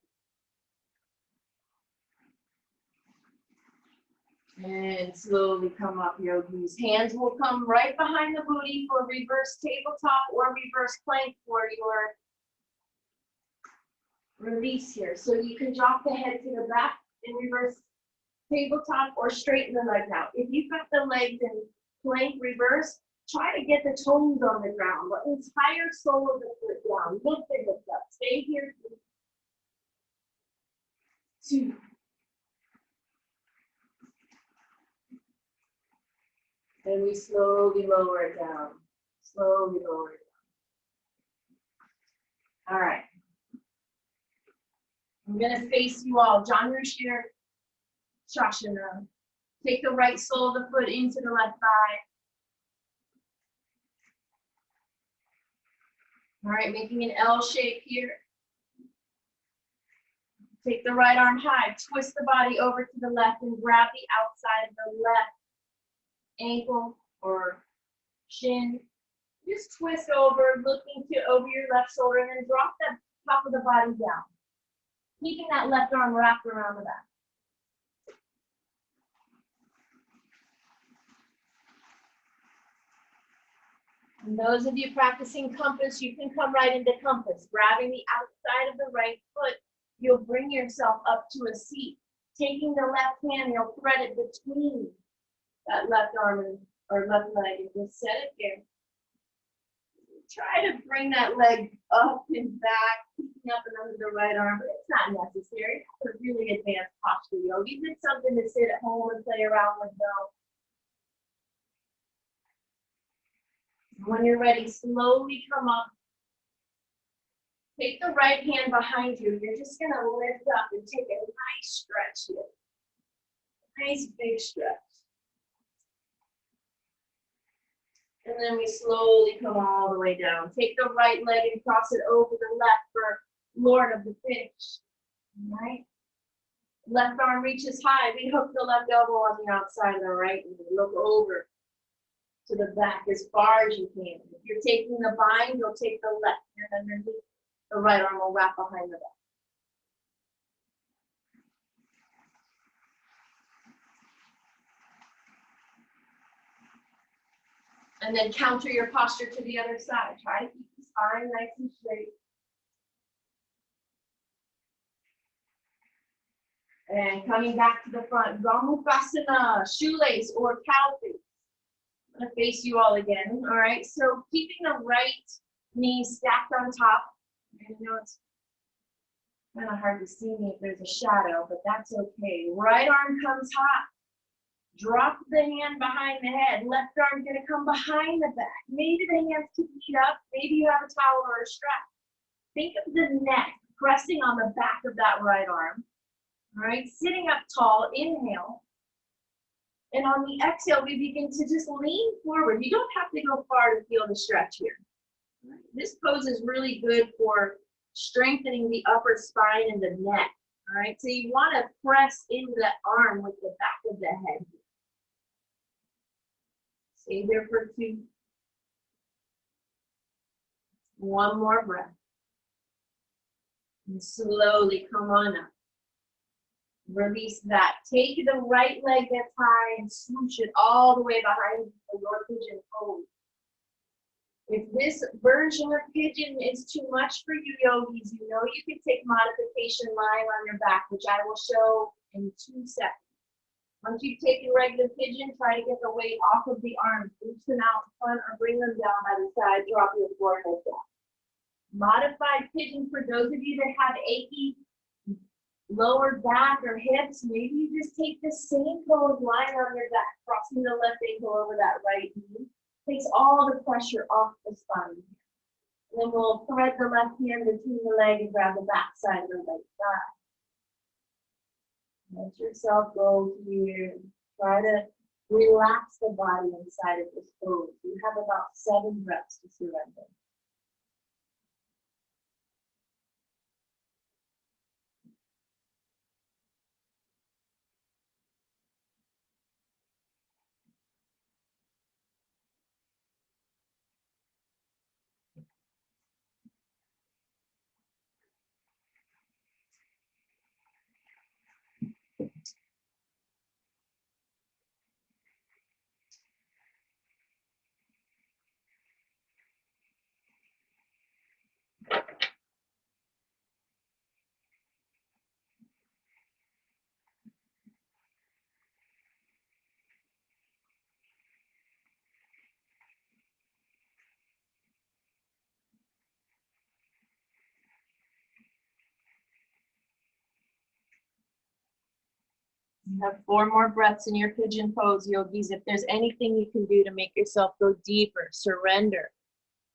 And slowly come up, yogis. Hands will come right behind the booty for reverse tabletop or reverse plank for your release here. So you can drop the head to the back in reverse tabletop or straighten the legs out. If you've got the legs in plank reverse, try to get the toes on the ground. The entire sole of the foot down. Lift the hips up. Stay here. 2. And we slowly lower it down. Slowly lower it down. All right. I'm going to face you all. Janushree Shasana. Take the right sole of the foot into the left thigh. All right, making an L shape here. Take the right arm high, twist the body over to the left and grab the outside of the left ankle or shin. Just twist over, looking over your left shoulder, and then drop the top of the body down. Keeping that left arm wrapped around the back. And those of you practicing compass, you can come right into compass. Grabbing the outside of the right foot, you'll bring yourself up to a seat. Taking the left hand, you'll thread it between that left arm or left leg and just set it there. Try to bring that leg up and back, picking up and under the right arm, but it's not necessary. It's a really advanced posture yoga. It's something to sit at home and play around with though. When you're ready, slowly come up. Take the right hand behind you. You're just going to lift up and take a nice stretch here. Nice big stretch. And then we slowly come all the way down. Take the right leg and cross it over the left for Lord of the finish. All right. Left arm reaches high. We hook the left elbow on the outside of the right knee. Look over to the back as far as you can. If you're taking the bind, you'll take the left hand underneath. The right arm will wrap behind the back. And then counter your posture to the other side. Try to keep the spine nice and straight. And coming back to the front, Gomukhasana, shoelace or cow face. I'm gonna face you all again, all right? So keeping the right knee stacked on top. I know it's kind of hard to see me if there's a shadow, but that's okay. Right arm comes high. Drop the hand behind the head. Left arm gonna come behind the back. Maybe the hands can meet up. Maybe you have a towel or a strap. Think of the neck pressing on the back of that right arm. All right, sitting up tall, inhale. And on the exhale, we begin to just lean forward. You don't have to go far to feel the stretch here. All right. This pose is really good for strengthening the upper spine and the neck. All right, so you want to press into the arm with the back of the head. Stay there for 2. One more breath. And slowly come on up. Release that. Take the right leg that's high and swoosh it all the way behind your pigeon pose. If this version of pigeon is too much for you yogis, you know you can take modification lying on your back, which I will show in 2 seconds. Once you've taken regular pigeon, try to get the weight off of the arms. Loosen out in front or bring them down by the side. Drop your forehead down. Modified pigeon, for those of you that have achy lower back or hips, maybe you just take the same pose lying on your back, crossing the left ankle over that right knee. Takes all the pressure off the spine. And then we'll thread the left hand between the leg and grab the back side of the right thigh. Let yourself go here. Try to relax the body inside of this pose. You have about 7 breaths to surrender. You have 4 more breaths in your pigeon pose, yogis. If there's anything you can do to make yourself go deeper, surrender.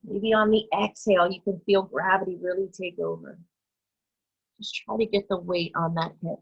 Maybe on the exhale, you can feel gravity really take over. Just try to get the weight on that hip.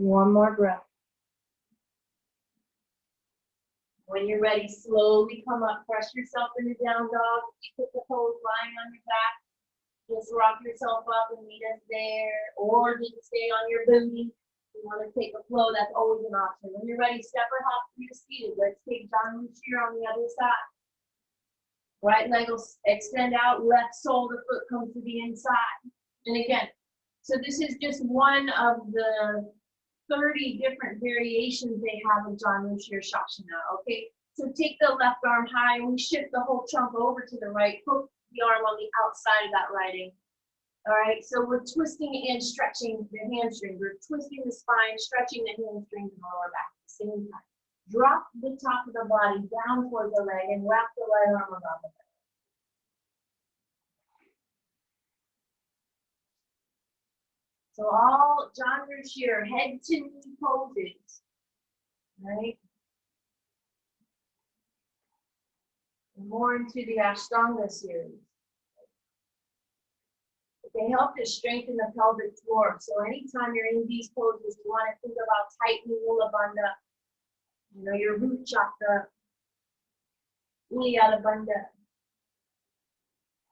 One more breath. When you're ready, slowly come up. Press yourself into down dog. Keep the pose lying on your back. Just rock yourself up and meet us there. Or just stay on your booty. If you want to take a flow, that's always an option. When you're ready, step or hop through your seated. Let's take John Lucier on the other side. Right leg will extend out. Left sole of the foot comes to the inside. And again, so this is just one of the 30 different variations they have of John Lucier Shashana, okay? So take the left arm high and we shift the whole trunk over to the right, hook the arm on the outside of that right ankle. All right, so we're twisting and stretching the hamstrings. We're twisting the spine, stretching the hamstrings and the lower back at the same time. Drop the top of the body down toward the leg and wrap the right arm around the back. So all genres here, head to knee poses, right? And more into the Ashtanga series. They help to strengthen the pelvic floor. So anytime you're in these poses, you want to think about tightening Mula Bandha, you know, your root chakra, Uddiyana Bandha,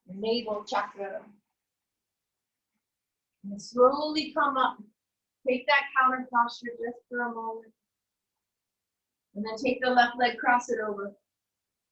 your navel chakra. And slowly come up. Take that counter posture just for a moment. And then take the left leg, cross it over.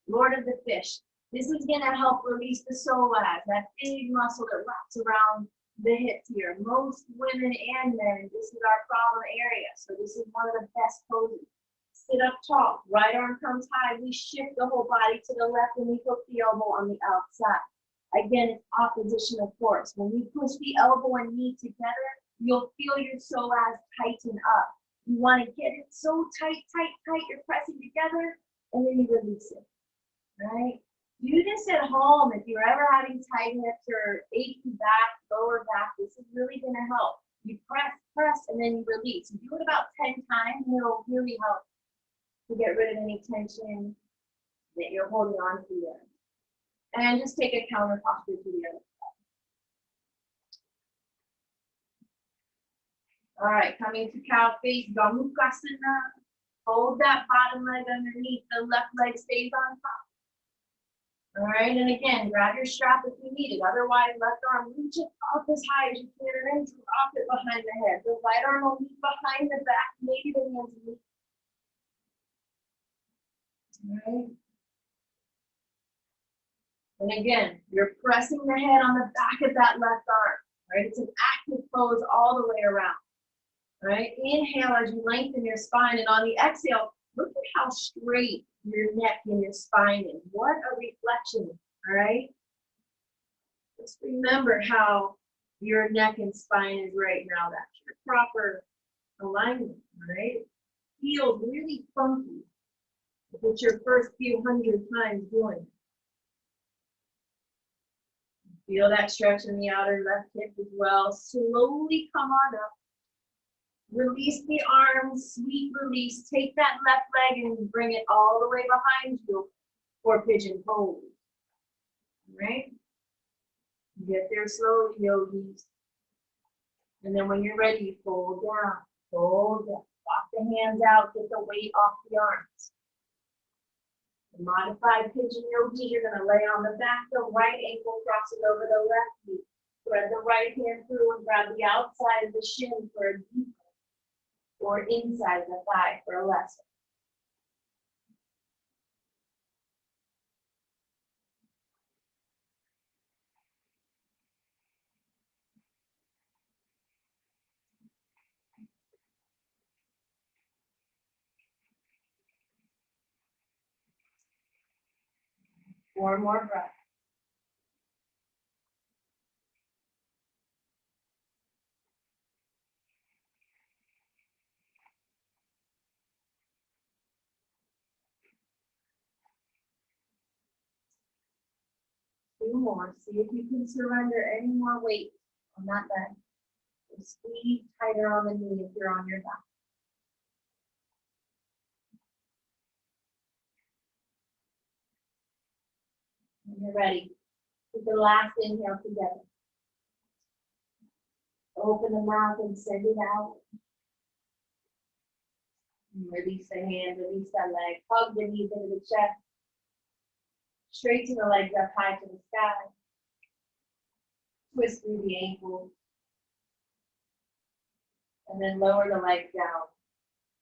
Lord of the Fish. This is going to help release the psoas, that big muscle that wraps around the hips here. Most women and men, this is our problem area. So this is one of the best poses. Sit up tall, right arm comes high. We shift the whole body to the left and we put the elbow on the outside. Again, it's opposition of force. When you push the elbow and knee together, you'll feel your psoas tighten up. You want to get it so tight, tight, tight. You're pressing together and then you release it, right? Do this at home if you're ever having tight hips or achy back, lower back. This is really going to help. You press, press, and then you release. You do it about 10 times, and it'll really help to get rid of any tension that you're holding on to there. And just take a counter posture to the other side. All right, coming to cow face, Gomukhasana. Hold that bottom leg underneath. The left leg stays on top. All right, and again, grab your strap if you need it. Otherwise, left arm, reach it up as high as you can and then drop it behind the head. The right arm will meet behind the back, maybe the hands meet. All right. And again, you're pressing the head on the back of that left arm, right? It's an active pose all the way around, right? Inhale as you lengthen your spine, and on the exhale, look at how straight your neck and your spine is. What a reflection, all right? Just remember how your neck and spine is right now. That's your proper alignment, all right? Feels really funky if it's your first few hundred times doing it. Feel that stretch in the outer left hip as well. Slowly come on up. Release the arms, sweet release. Take that left leg and bring it all the way behind you for pigeon pose. All right? Get there slowly, yogis. And then when you're ready, fold down, fold down. Walk the hands out, get the weight off the arms. The modified pigeon yogi, you're going to lay on the back, the right ankle, cross it over the left knee. Thread the right hand through and grab the outside of the shin for a deep or inside the thigh for a lesser. Four more breaths. Two more. See if you can surrender any more weight on that leg. Squeeze tighter on the knee if you're on your back. When you're ready, take the last inhale together. Open the mouth and send it out. And release the hand, release that leg. Hug the knees into the chest. Straighten the legs up high to the sky. Twist through the ankles. And then lower the legs down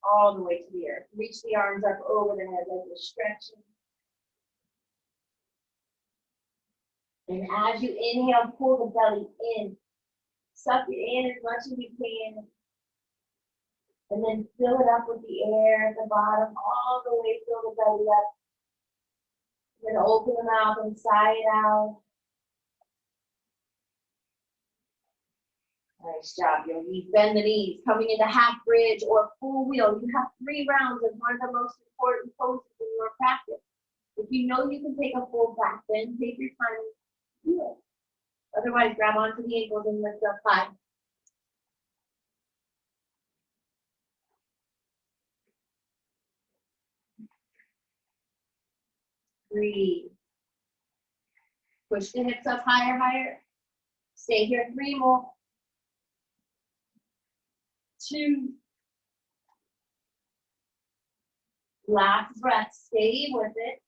all the way to the earth. Reach the arms up over the head like you're stretching. And as you inhale, pull the belly in. Suck it in as much as you can. And then fill it up with the air at the bottom, all the way, fill the belly up. Then open the mouth and sigh it out. Nice job, yogi. Bend the knees, coming into half bridge or full wheel. You have 3 rounds of one of the most important poses in your practice. If you know you can take a full back bend, take your time and do it. Otherwise, grab onto the ankles and lift up high. Breathe. Push the hips up higher, higher. Stay here 3 more. 2. Last breath, stay with it.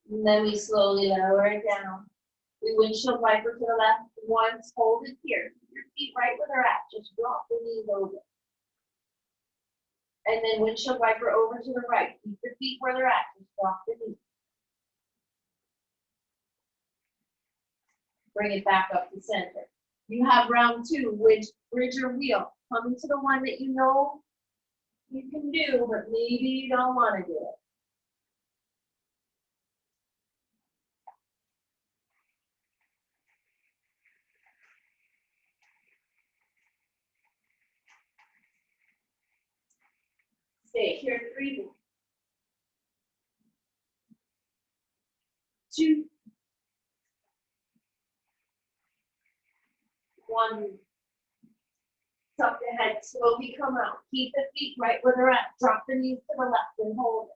And then we slowly lower it down. We windshield wiper to the left. Once, hold it here. Keep your feet right where they're at. Just drop the knees over. And then windshield wiper over to the right. Keep your feet where they're at. Just drop the knees. Bring it back up to center. You have round 2, which bridge or wheel. Come into the one that you know you can do, but maybe you don't want to do it. Stay here 3 more. 2. 1. Tuck the head, slowly come out. Keep the feet right where they're at. Drop the knees to the left and hold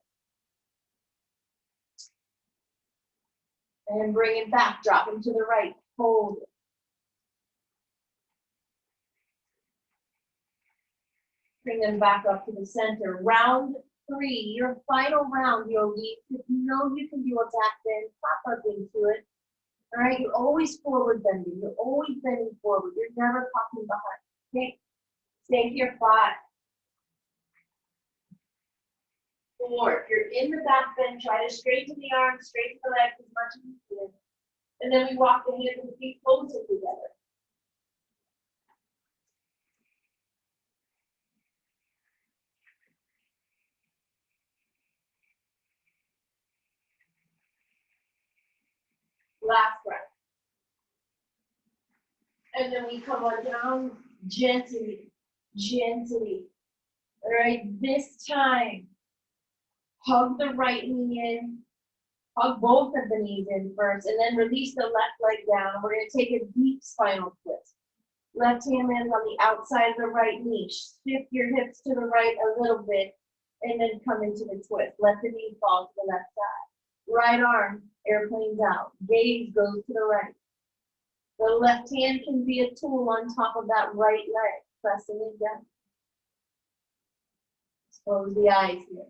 it. And bring it back. Drop them to the right. Hold it. Bring them back up to the center. Round 3, your final round, yogi. If you know you can do a back bend, pop up into it. All right, you're always forward bending. You're always bending forward. You're never popping behind. Okay, stay here 5. 4. If you're in the back bend, try to straighten the arms, straighten the legs as much as you can. And then we walk the hands and feet closer together. Last breath. And then we come on down gently, gently. All right, this time, hug the right knee in. Hug both of the knees in first, and then release the left leg down. We're going to take a deep spinal twist. Left hand lands on the outside of the right knee. Shift your hips to the right a little bit, and then come into the twist. Let the knee fall to the left side. Right arm, airplanes out. Gaze goes to the right. The left hand can be a tool on top of that right leg, pressing it down. Close the eyes here.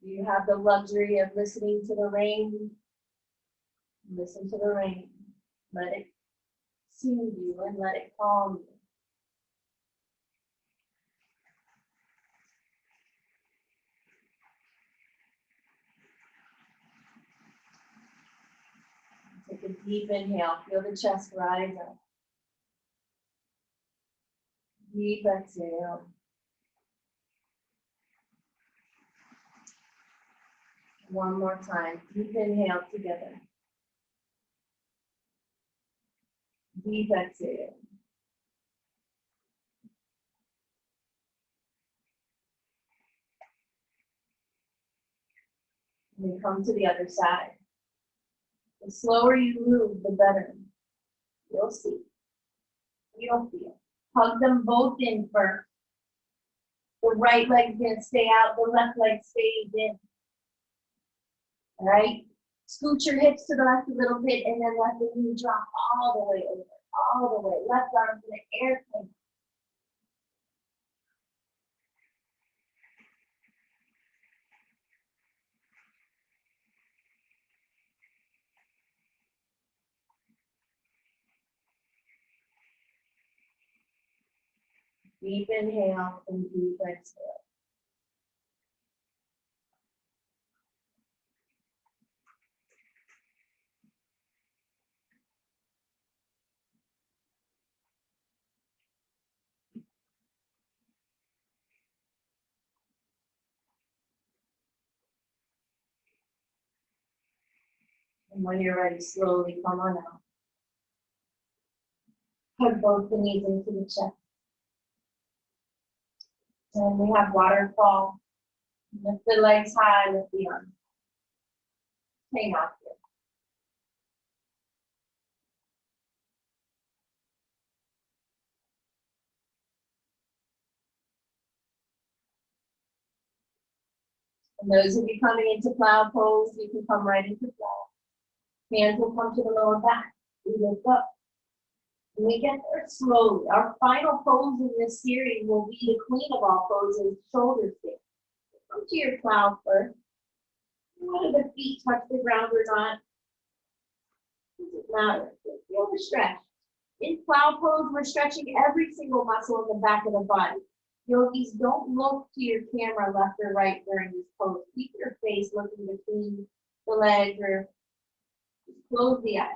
You have the luxury of listening to the rain. Listen to the rain. Let it soothe you and let it calm you. Take a deep inhale. Feel the chest rise up. Deep exhale. One more time. Deep inhale together. Deep exhale. And we come to the other side. The slower you move, the better. You'll see. You'll feel. Hug them both in first. The right leg's gonna stay out, the left leg stays in. All right? Scoot your hips to the left a little bit and then let the knee drop all the way over. All the way. Left arm to the airplane. Deep inhale and deep exhale. And when you're ready, slowly come on out. Hug both the knees into the chest. And we have waterfall. Lift the legs high, lift the arms. Hang out here. And those of you coming into cloud pose, you can come right into cloud. Hands will come to the lower back. We lift up. And we get there slowly. Our final pose in this series will be the queen of all poses, shoulder stand. Come to your cloud first. Whether the feet touch the ground or not, doesn't matter. Feel the stretch. In cloud pose, we're stretching every single muscle in the back of the body. Yogis, don't look to your camera left or right during this pose. Keep your face looking between the legs or just close the eyes.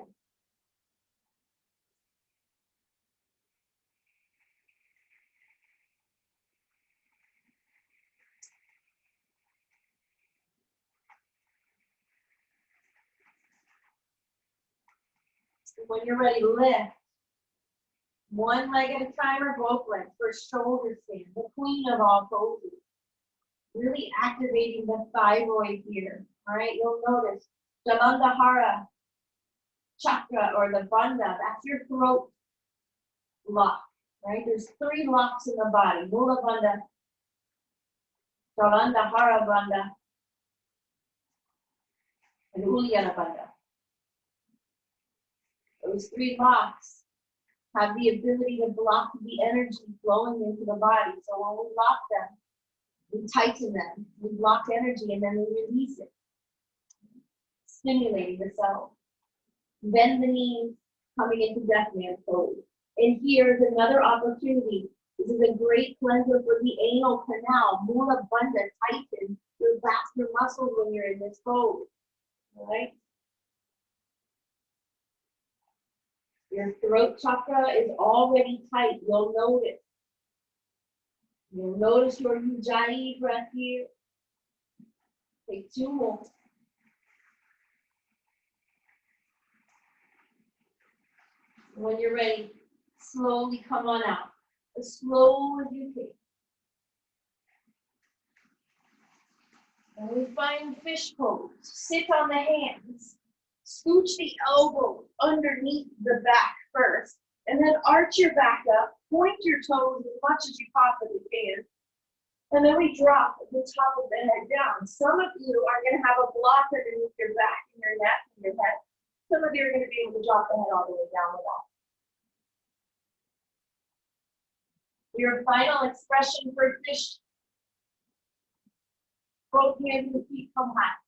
When you're ready, lift. One leg at a time or both legs for shoulder stand, the queen of all poses. Really activating the thyroid here. All right, you'll notice Jalandhara chakra or the bandha, that's your throat lock. Right? There's 3 locks in the body. Mula bandha, Jalandhara bandha, and Uddiyana bandha. Those 3 locks have the ability to block the energy flowing into the body. So when we lock them, we tighten them, we block energy, and then we release it, stimulating the cells. Bend the knees, coming into death man pose. And here's another opportunity. This is a great cleanser for the anal canal. Mula bandha, tighten your vascular muscles when you're in this pose. All right? Your throat chakra is already tight. You'll notice. You'll notice your Ujjayi breath here. Take 2 more. When you're ready, slowly come on out. As slow as you can. And we find fish pose. Sit on the hands. Scooch the elbows underneath the back first. And then arch your back up. Point your toes as much as you possibly can. And then we drop the top of the head down. Some of you are going to have a block underneath your back and your neck and your head. Some of you are going to be able to drop the head all the way down without. Your final expression for fish. Both hands and feet come high.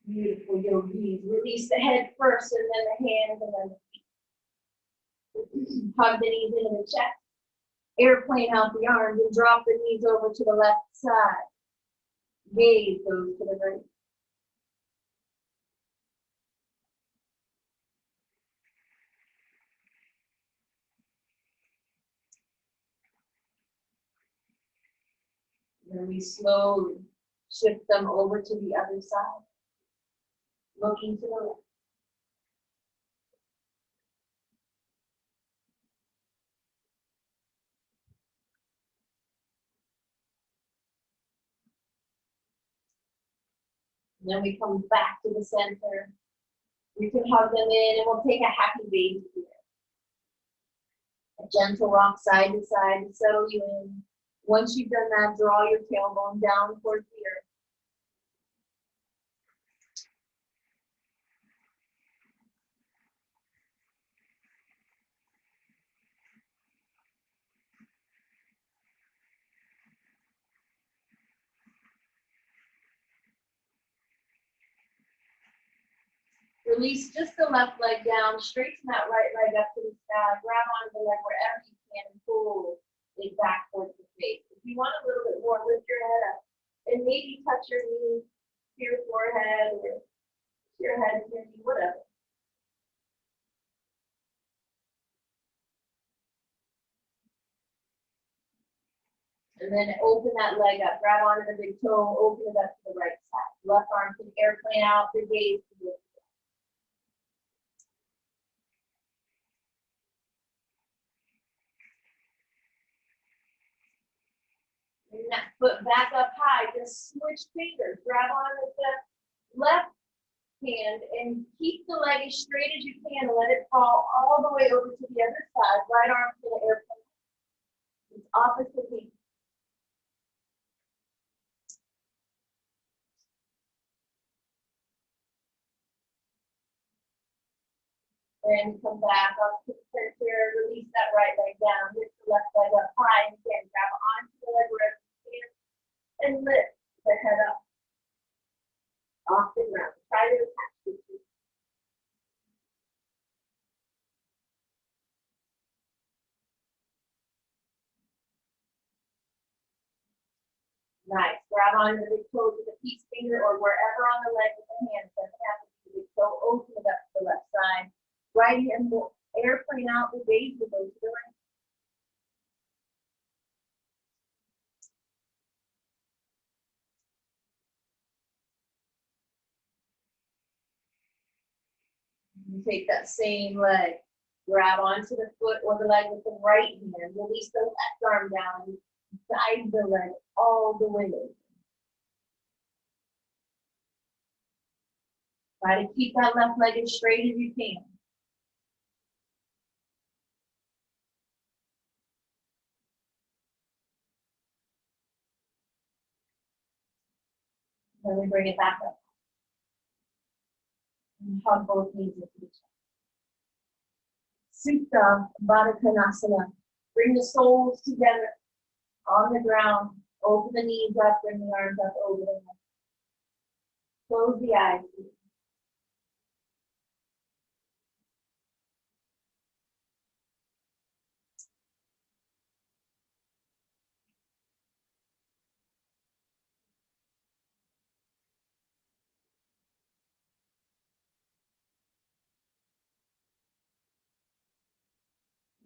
Beautiful yogis. Release the head first and then the hands and then the feet. Hug the knees into the chest. Airplane out the arms and drop the knees over to the left side. Gaze goes to the right. Then we slowly shift them over to the other side. Looking to the left. And then we come back to the center. You can hug them in and we'll take a happy baby here. A gentle rock side to side to settle you in. Once you've done that, draw your tailbone down towards the earth. Release just the left leg down, straighten that right leg up to the sky, grab onto the leg wherever you can and pull it back towards the face. If you want a little bit more, lift your head up and maybe touch your knee to your forehead or your head to your knee, whatever. And then open that leg up, grab onto the big toe, open it up to the right side. Left arm can airplane out the gaze. Bring that foot back up high. Just switch fingers. Grab on with the left hand and keep the leg as straight as you can and let it fall all the way over to the other side. Right arm to the airplane. It's opposite knee. And come back up to the center. Release that right leg down. Lift the left leg up high. And again, grab onto the leg wherever you can. And lift the head up off the ground. Try to attach the two. Nice. Grab onto the big toe with the peace finger or wherever on the leg with the hand. Doesn't have to be the big toe. Open it up to the left side. Right hand will airplane out the gaze will go to the right. You take that same leg, grab onto the foot or the leg with the right hand, release the left arm down, and guide the leg all the way over. Try to keep that left leg as straight as you can. Then we bring it back up. And hug both knees into each other. Supta Baddha Konasana. Bring the soles together on the ground. Open the knees up, bring the arms up over the head. Close the eyes.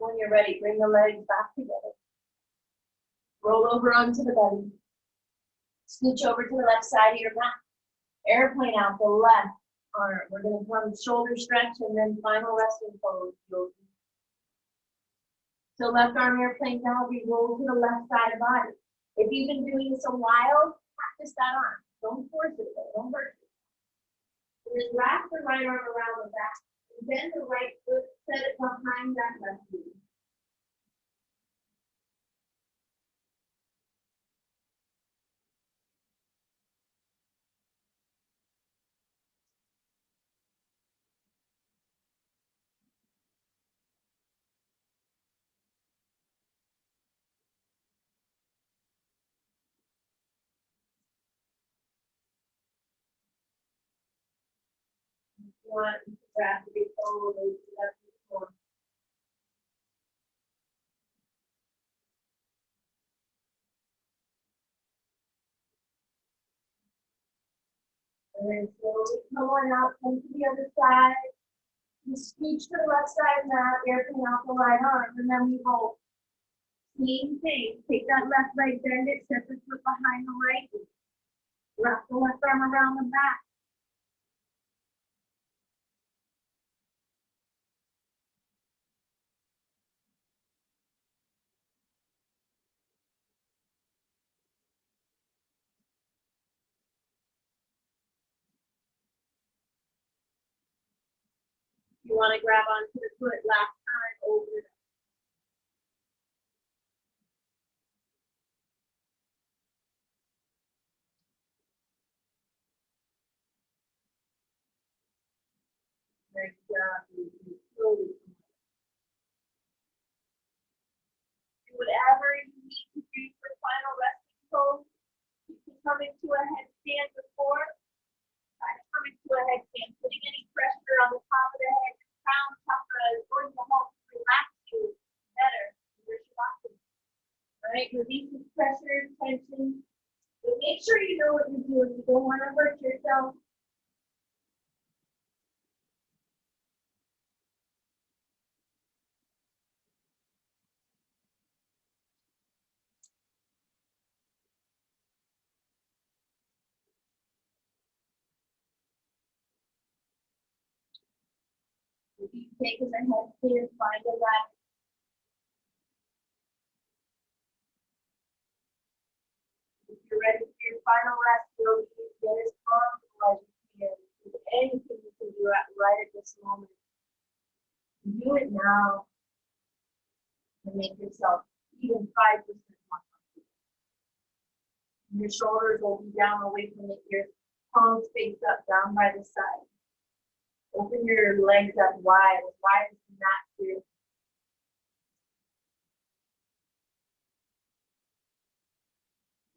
When you're ready, bring the legs back together. Roll over onto the belly. Scooch over to the left side of your mat. Airplane out the left arm. We're going to come shoulder stretch and then final resting pose. So left arm airplane down, we roll to the left side of the body. If you've been doing this a while, practice that arm. Don't force it though, don't hurt it. And then wrap the right arm around the back. And bend the right foot, set it behind that left knee. Want to grab the big toe, to the left foot. And then slowly come on out, come to the other side. You scooch to the left side now, airplane out the right arm, and then we roll. Same thing. Take that left leg, bend it, set the foot behind the right. Wrap the left arm around the back. You want to grab onto the foot last time, open it up. Nice job. Slowly. Do whatever you need to do for final resting pose. You can come into a headstand before. Try to come into a headstand, putting any pressure on the top of the head. Crown chakra is going to help relax you better. Right? Release this pressure, tension. But make sure you know what you're doing. You don't want to hurt yourself. If you take as a head clear, find a rest. If you're ready for your final rest, you'll get as comfortable as you can. Do anything you can do right at this moment. Do it now and make yourself even 5% more comfortable. Your shoulders will be down away from the ears, palms face up, down by the side. Open your legs up wide as the mat here.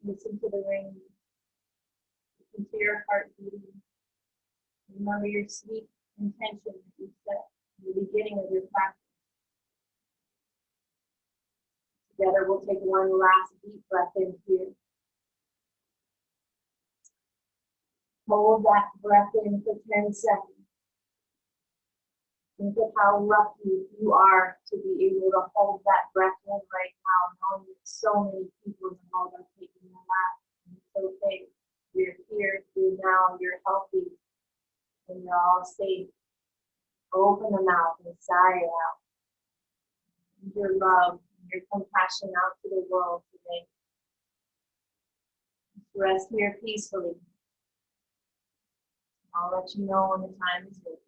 Listen to the rain. Listen to your heart beating. Remember your sweet intention that you set in the beginning of your practice. Together, we'll take one last deep breath in here. Hold that breath in for 10 seconds. Think of how lucky you are to be able to hold that breath in right now, knowing that so many people in the world are taking their last. And it's okay. You're here, you're now, you're healthy, and you're all safe. Open the mouth and sigh it out. Your love, your compassion out to the world today. Just rest here peacefully. I'll let you know when the time is right.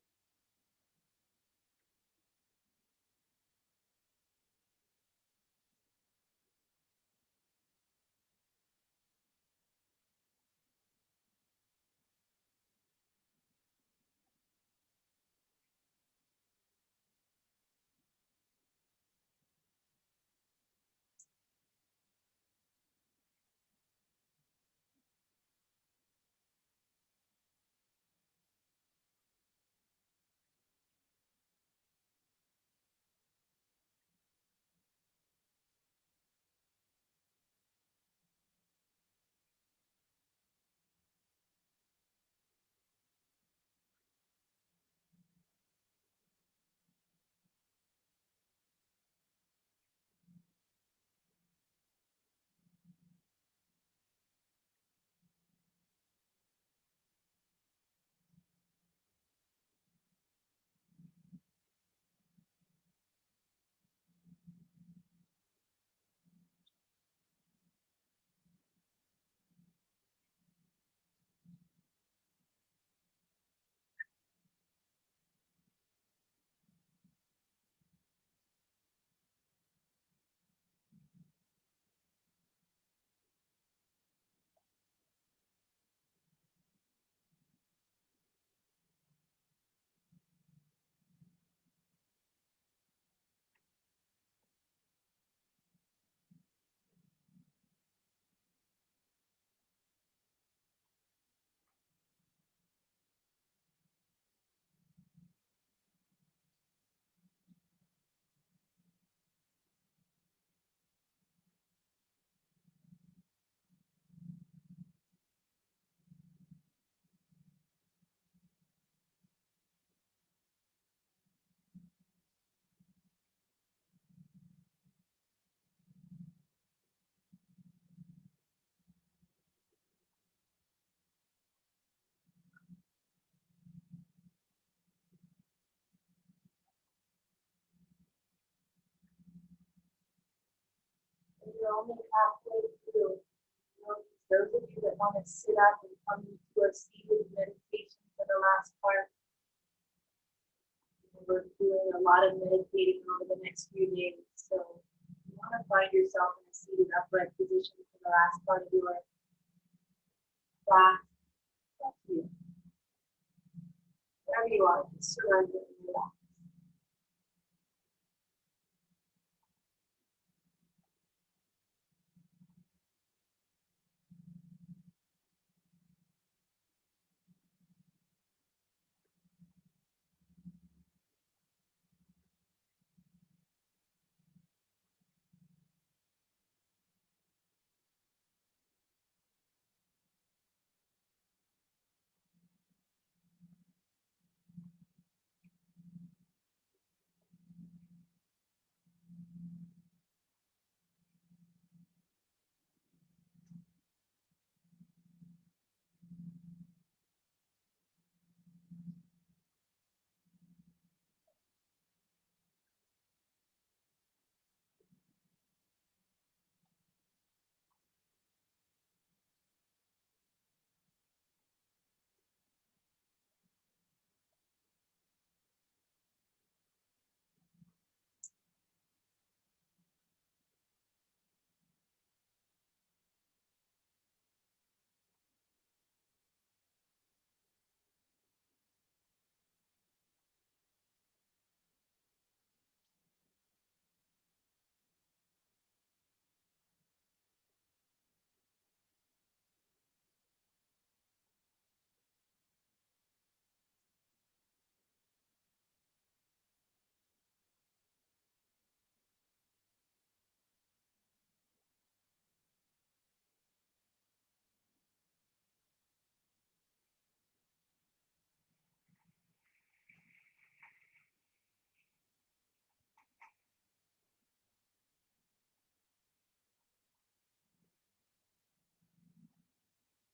And you're only halfway through. Those of you that want to sit up and come into a seated meditation for the last part, we're doing a lot of meditating over the next few days. So you want to find yourself in a seated upright position for the last part of your class. That's you. Wherever you are, just surrender and relax.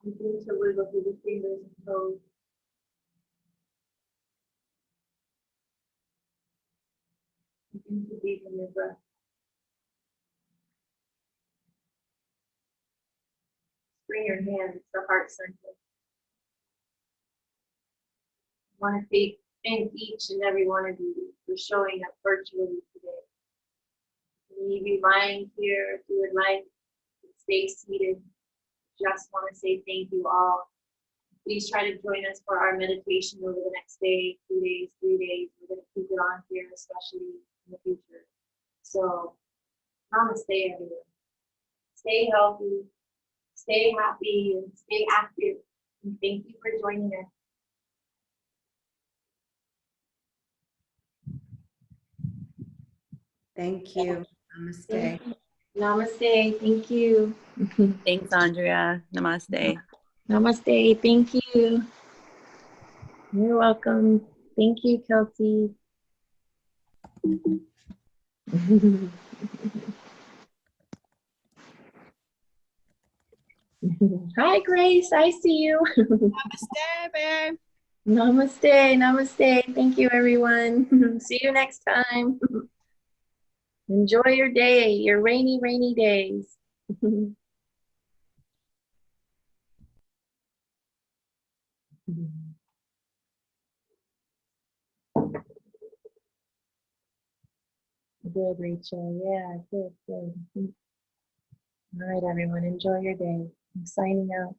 Begin to wiggle through the fingers and toes. Begin to deepen your breath. Bring your hands to heart center. I want to thank each and every one of you for showing up virtually today. You may be lying here if you would like to stay seated. Just want to say thank you all. Please try to join us for our meditation over the next day, 2 days, 3 days. We're going to keep it on here, especially in the future. So, namaste, everyone. Stay healthy, stay happy, and stay active. And thank you for joining us. Thank you. Namaste. Namaste. Thank you. Thanks, Andrea. Namaste. Namaste. Thank you. You're welcome. Thank you, Kelsey. Hi, Grace. I see you. Namaste, babe. Namaste. Namaste. Thank you, everyone. See you next time. Enjoy your day, your rainy, rainy days. Good, Rachel. Yeah, good, good. All right, everyone. Enjoy your day. I'm signing out.